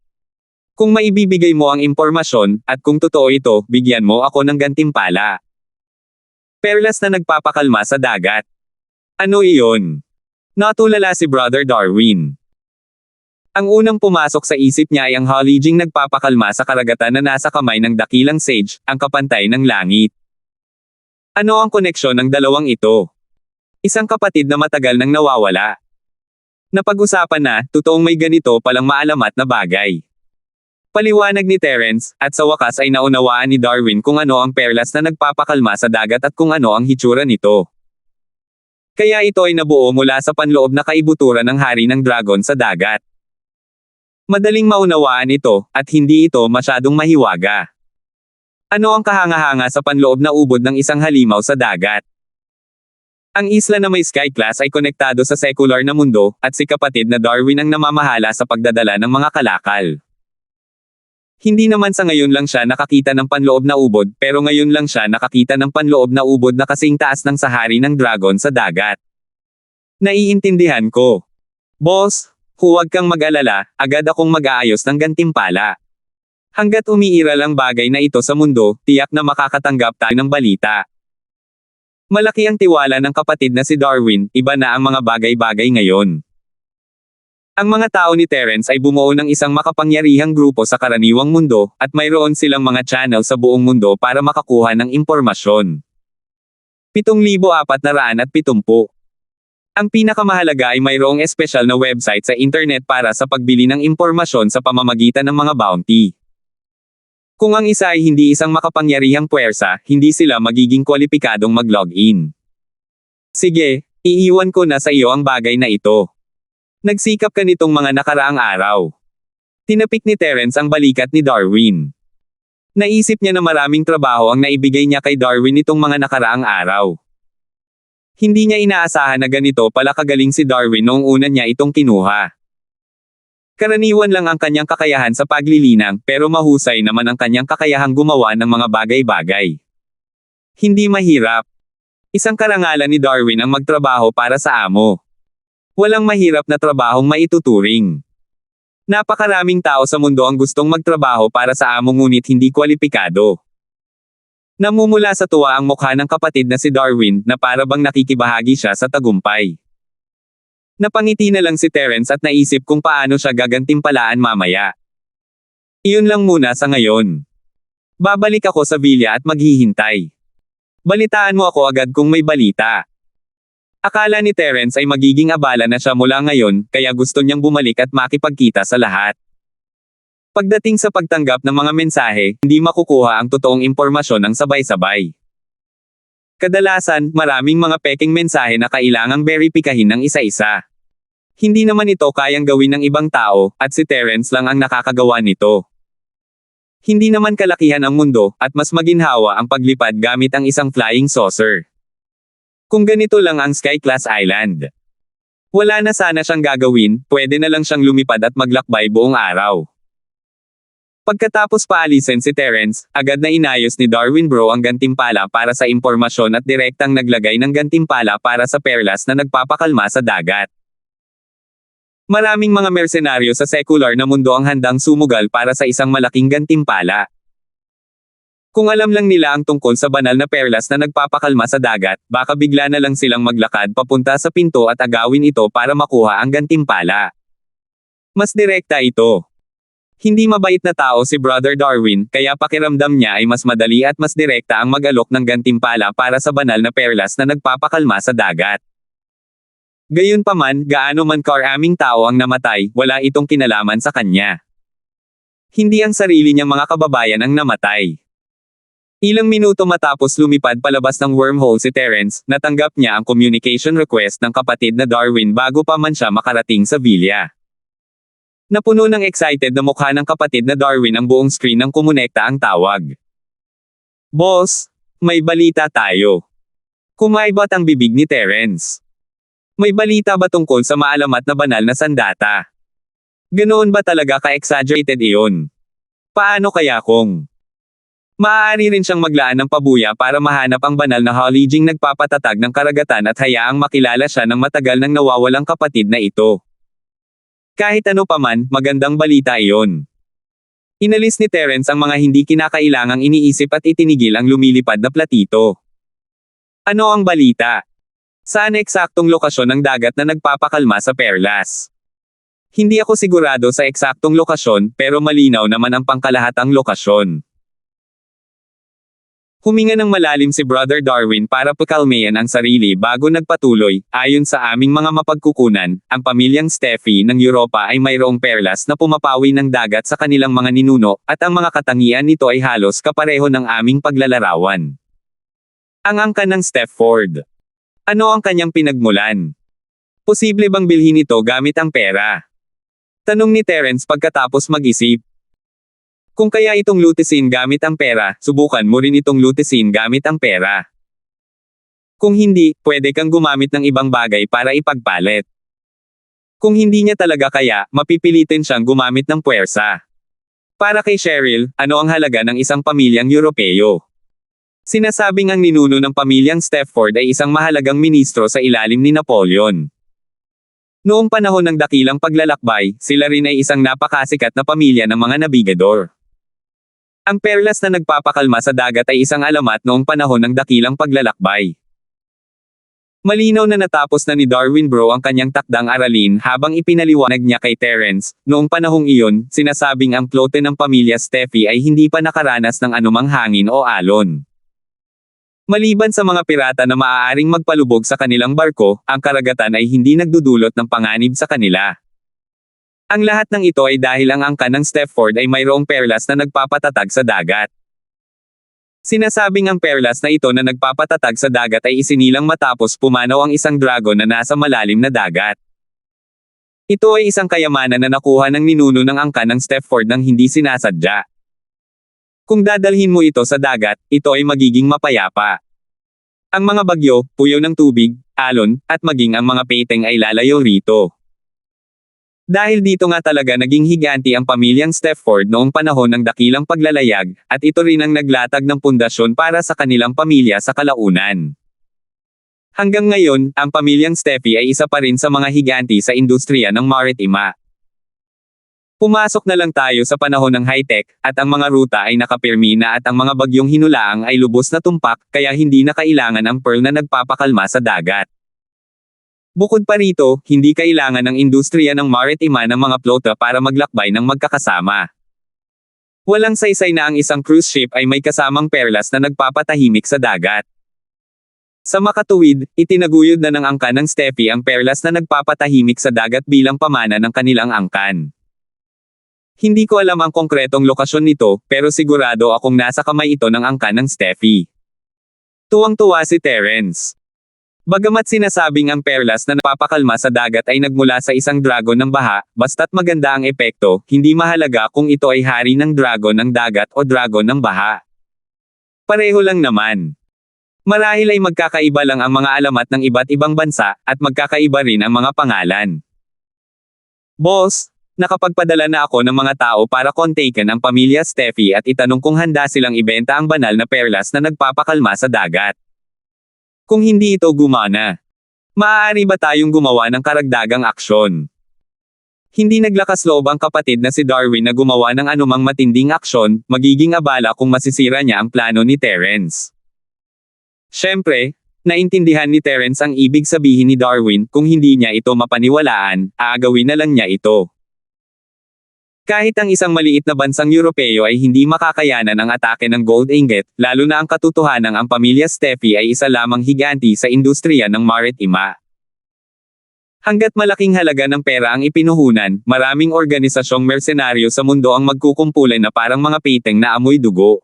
Kung maibibigay mo ang impormasyon, at kung totoo ito, bigyan mo ako ng gantimpala. Perlas na nagpapakalma sa dagat. Ano iyon? Natulala si Brother Darwin. Ang unang pumasok sa isip niya ay ang halijing nagpapakalma sa karagatan na nasa kamay ng dakilang sage, ang kapantay ng langit. Ano ang koneksyon ng dalawang ito? Isang kapatid na matagal nang nawawala. Napag-usapan na, totoong may ganito palang maalamat na bagay. Paliwanag ni Terence, at sa wakas ay naunawaan ni Darwin kung ano ang perlas na nagpapakalma sa dagat at kung ano ang hitsura nito. Kaya ito ay nabuo mula sa panloob na kaibuturan ng hari ng dragon sa dagat. Madaling maunawaan ito, at hindi ito masyadong mahiwaga. Ano ang kahanga-hanga sa panloob na ubod ng isang halimaw sa dagat? Ang isla na may sky class ay konektado sa secular na mundo, at si kapatid na Darwin ang namamahala sa pagdadala ng mga kalakal. Hindi naman sa ngayon lang siya nakakita ng panloob na ubod, pero ngayon lang siya nakakita ng panloob na ubod na kasing taas ng sa hari ng dragon sa dagat. Naiintindihan ko. Boss, huwag kang mag-alala, agad akong mag-aayos ng gantimpala. Hanggat umiiral ang bagay na ito sa mundo, tiyak na makakatanggap tayo ng balita. Malaki ang tiwala ng kapatid na si Darwin, iba na ang mga bagay-bagay ngayon. Ang mga tao ni Terence ay bumuo ng isang makapangyarihang grupo sa karaniwang mundo, at mayroon silang mga channel sa buong mundo para makakuha ng impormasyon. 7,470. Ang pinakamahalaga ay mayroong espesyal na website sa internet para sa pagbili ng impormasyon sa pamamagitan ng mga bounty. Kung ang isa ay hindi isang makapangyarihang puwersa, hindi sila magiging kwalipikadong mag-login. Sige, iiwan ko na sa iyo ang bagay na ito. Nagsikap ka nitong mga nakaraang araw. Tinapik ni Terence ang balikat ni Darwin. Naisip niya na maraming trabaho ang naibigay niya kay Darwin nitong mga nakaraang araw. Hindi niya inaasahan na ganito pala kagaling si Darwin noong una niya itong kinuha. Karaniwan lang ang kanyang kakayahan sa paglilinang, pero mahusay naman ang kanyang kakayahang gumawa ng mga bagay-bagay. Hindi mahirap. Isang karangalan ni Darwin ang magtrabaho para sa amo. Walang mahirap na trabahong maituturing. Napakaraming tao sa mundo ang gustong magtrabaho para sa amo ngunit hindi kwalipikado. Namumula sa tuwa ang mukha ng kapatid na si Darwin, na para bang nakikibahagi siya sa tagumpay. Napangiti na lang si Terence at naisip kung paano siya gagantimpalaan mamaya. Iyon lang muna sa ngayon. Babalik ako sa villa at maghihintay. Balitaan mo ako agad kung may balita. Akala ni Terence ay magiging abala na siya mula ngayon, kaya gusto niyang bumalik at makipagkita sa lahat. Pagdating sa pagtanggap ng mga mensahe, hindi makukuha ang totoong impormasyon ng sabay-sabay. Kadalasan, maraming mga peking mensahe na kailangang beripikahin ng isa-isa. Hindi naman ito kayang gawin ng ibang tao, at si Terence lang ang nakakagawa nito. Hindi naman kalakihan ang mundo, at mas maginhawa ang paglipad gamit ang isang flying saucer. Kung ganito lang ang Sky Class Island. Wala na sana siyang gagawin, pwede na lang siyang lumipad at maglakbay buong araw. Pagkatapos paalisin si Terence, agad na inayos ni Darwin Bro ang gantimpala para sa impormasyon at direktang naglagay ng gantimpala para sa perlas na nagpapakalma sa dagat. Maraming mga mersenaryo sa sekular na mundo ang handang sumugal para sa isang malaking gantimpala. Kung alam lang nila ang tungkol sa banal na perlas na nagpapakalma sa dagat, baka bigla na lang silang maglakad papunta sa pinto at agawin ito para makuha ang gantimpala. Mas direkta ito. Hindi mabait na tao si Brother Darwin, kaya pakiramdam niya ay mas madali at mas direkta ang mag-alok ng gantimpala para sa banal na perlas na nagpapakalma sa dagat. Gayunpaman, gaano man karaming tao ang namatay, wala itong kinalaman sa kanya. Hindi ang sarili niyang mga kababayan ang namatay. Ilang minuto matapos lumipad palabas ng wormhole si Terence, natanggap niya ang communication request ng kapatid na Darwin bago pa man siya makarating sa villa. Napuno ng excited na mukha ng kapatid na Darwin ang buong screen nang kumonekta ang tawag. Boss, may balita tayo. Kumaibat ang bibig ni Terence. May balita ba tungkol sa maalamat na banal na sandata? Ganoon ba talaga ka-exaggerated iyon? Paano kaya kung maaari rin siyang maglaan ng pabuya para mahanap ang banal na halijing nagpapatatag ng karagatan at hayaang makilala siya ng matagal nang nawawalang kapatid na ito? Kahit ano paman, magandang balita iyon. Inalis ni Terence ang mga hindi kinakailangang iniisip at itinigil ang lumilipad na platito. Ano ang balita? Saan eksaktong lokasyon ng dagat na nagpapakalma sa perlas? Hindi ako sigurado sa eksaktong lokasyon, pero malinaw naman ang pangkalahatang lokasyon. Huminga ng malalim si Brother Darwin para pakalmayan ang sarili bago nagpatuloy. Ayon sa aming mga mapagkukunan, ang pamilyang Steffi ng Europa ay mayroong perlas na pumapawi ng dagat sa kanilang mga ninuno, at ang mga katangian nito ay halos kapareho ng aming paglalarawan. Ang angkan ng Stefford. Ano ang kanyang pinagmulan? Posible bang bilhin ito gamit ang pera? Tanong ni Terence pagkatapos mag-isip. Kung kaya itong lutisin gamit ang pera, subukan mo rin itong lutisin gamit ang pera. Kung hindi, pwede kang gumamit ng ibang bagay para ipagpalit. Kung hindi niya talaga kaya, mapipilitin siyang gumamit ng puwersa. Para kay Cheryl, ano ang halaga ng isang pamilyang Europeo? Sinasabing ang ninuno ng pamilyang Stefford ay isang mahalagang ministro sa ilalim ni Napoleon. Noong panahon ng dakilang paglalakbay, sila rin ay isang napakasikat na pamilya ng mga nabigador. Ang perlas na nagpapakalma sa dagat ay isang alamat noong panahon ng dakilang paglalakbay. Malinaw na natapos na ni Darwin Bro ang kanyang takdang aralin habang ipinaliwanag niya kay Terence. Noong panahong iyon, sinasabing ang flote ng pamilya Steffi ay hindi pa nakaranas ng anumang hangin o alon. Maliban sa mga pirata na maaaring magpalubog sa kanilang barko, ang karagatan ay hindi nagdudulot ng panganib sa kanila. Ang lahat ng ito ay dahil ang angkan ng Stefford ay mayroong perlas na nagpapatatag sa dagat. Sinasabing ang perlas na ito na nagpapatatag sa dagat ay isinilang matapos pumanaw ang isang dragon na nasa malalim na dagat. Ito ay isang kayamanan na nakuha ng ninuno ng angkan ng Stefford nang hindi sinasadya. Kung dadalhin mo ito sa dagat, ito ay magiging mapayapa. Ang mga bagyo, puyaw ng tubig, alon, at maging ang mga peteng ay lalayo rito. Dahil dito nga talaga naging higanti ang pamilyang Stefford noong panahon ng dakilang paglalayag, at ito rin ang naglatag ng pundasyon para sa kanilang pamilya sa kalaunan. Hanggang ngayon, ang pamilyang Steffi ay isa pa rin sa mga higanti sa industriya ng maritima. Pumasok na lang tayo sa panahon ng high-tech, at ang mga ruta ay nakapirmi na at ang mga bagyong hinulaang ay lubos na tumpak, kaya hindi na kailangan ang pearl na nagpapakalma sa dagat. Bukod pa rito, hindi kailangan ng industriya ng maritima ng mga flota para maglakbay ng magkakasama. Walang saysay na ang isang cruise ship ay may kasamang perlas na nagpapatahimik sa dagat. Sa makatuwid, itinaguyod na ng angkan ng Steffi ang perlas na nagpapatahimik sa dagat bilang pamana ng kanilang angkan. Hindi ko alam ang konkretong lokasyon nito, pero sigurado akong nasa kamay ito ng angkan ng Steffi. Tuwang-tuwa si Terence. Bagamat sinasabing ang perlas na napapakalma sa dagat ay nagmula sa isang dragon ng baha, basta't maganda ang epekto, hindi mahalaga kung ito ay hari ng dragon ng dagat o dragon ng baha. Pareho lang naman. Marahil ay magkakaiba lang ang mga alamat ng iba't ibang bansa, at magkakaiba rin ang mga pangalan. Boss, nakapagpadala na ako ng mga tao para kontakin ang pamilya Steffi at itanong kung handa silang ibenta ang banal na perlas na nagpapakalma sa dagat. Kung hindi ito gumana, maaari ba tayong gumawa ng karagdagang aksyon? Hindi naglakas loob ang kapatid na si Darwin na gumawa ng anumang matinding aksyon, magiging abala kung masisira niya ang plano ni Terence. Siyempre, naintindihan ni Terence ang ibig sabihin ni Darwin, kung hindi niya ito mapaniwalaan, aagawin na lang niya ito. Kahit ang isang maliit na bansang Europeo ay hindi makakayanan ang atake ng gold ingot, lalo na ang katotohanang ang pamilya Steffi ay isa lamang higanti sa industriya ng maritima. Hanggat malaking halaga ng pera ang ipinuhunan, maraming organisasyong mersenaryo sa mundo ang magkukumpulan na parang mga peteng na amoy dugo.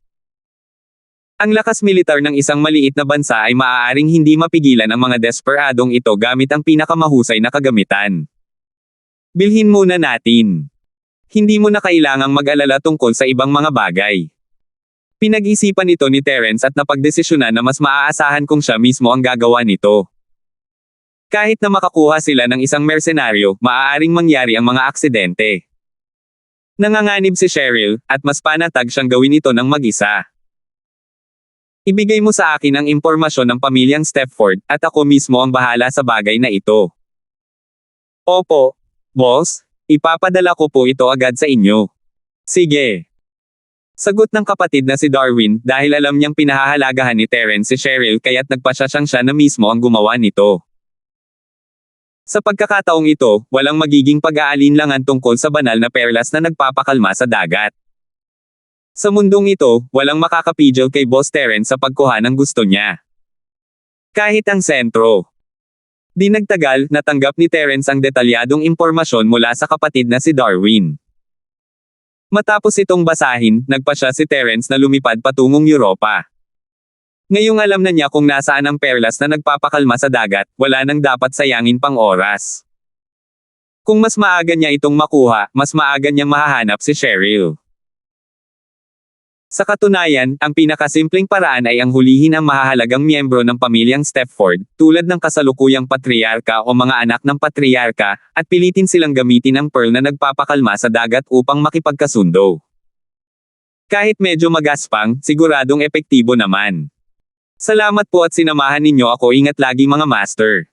Ang lakas militar ng isang maliit na bansa ay maaaring hindi mapigilan ang mga desperadong ito gamit ang pinakamahusay na kagamitan. Bilhin muna natin. Hindi mo na kailangang mag-alala tungkol sa ibang mga bagay. Pinag-isipan ito ni Terence at napagdesisyonan na mas maaasahan kung siya mismo ang gagawa nito. Kahit na makakuha sila ng isang mersenaryo, maaaring mangyari ang mga aksidente. Nanganganib si Cheryl, at mas panatag siyang gawin ito ng mag-isa. Ibigay mo sa akin ang impormasyon ng pamilyang Stefford, at ako mismo ang bahala sa bagay na ito. Opo, boss. Ipapadala ko po ito agad sa inyo. Sige. Sagot ng kapatid na si Darwin, dahil alam niyang pinahahalagahan ni Terence si Cheryl kaya't nagpasya siyang siya na mismo ang gumawa nito. Sa pagkakataong ito, walang magiging pag-aalinlangan tungkol sa banal na perlas na nagpapakalma sa dagat. Sa mundong ito, walang makakapigil kay Boss Terence sa pagkuha ng gusto niya. Kahit ang sentro. Di nagtagal, natanggap ni Terence ang detalyadong impormasyon mula sa kapatid na si Darwin. Matapos itong basahin, nagpasya si Terence na lumipad patungong Europa. Ngayong alam na niya kung nasaan ang perlas na nagpapakalma sa dagat, wala nang dapat sayangin pang oras. Kung mas maaga niya itong makuha, mas maaga niyang mahahanap si Cheryl. Sa katunayan, ang pinakasimpleng paraan ay ang hulihin ang mahahalagang miyembro ng pamilyang Stepford, tulad ng kasalukuyang patriarka o mga anak ng patriarka, at pilitin silang gamitin ang pearl na nagpapakalma sa dagat upang makipagkasundo. Kahit medyo magaspang, siguradong epektibo naman. Salamat po at sinamahan ninyo ako. Ingat lagi mga master.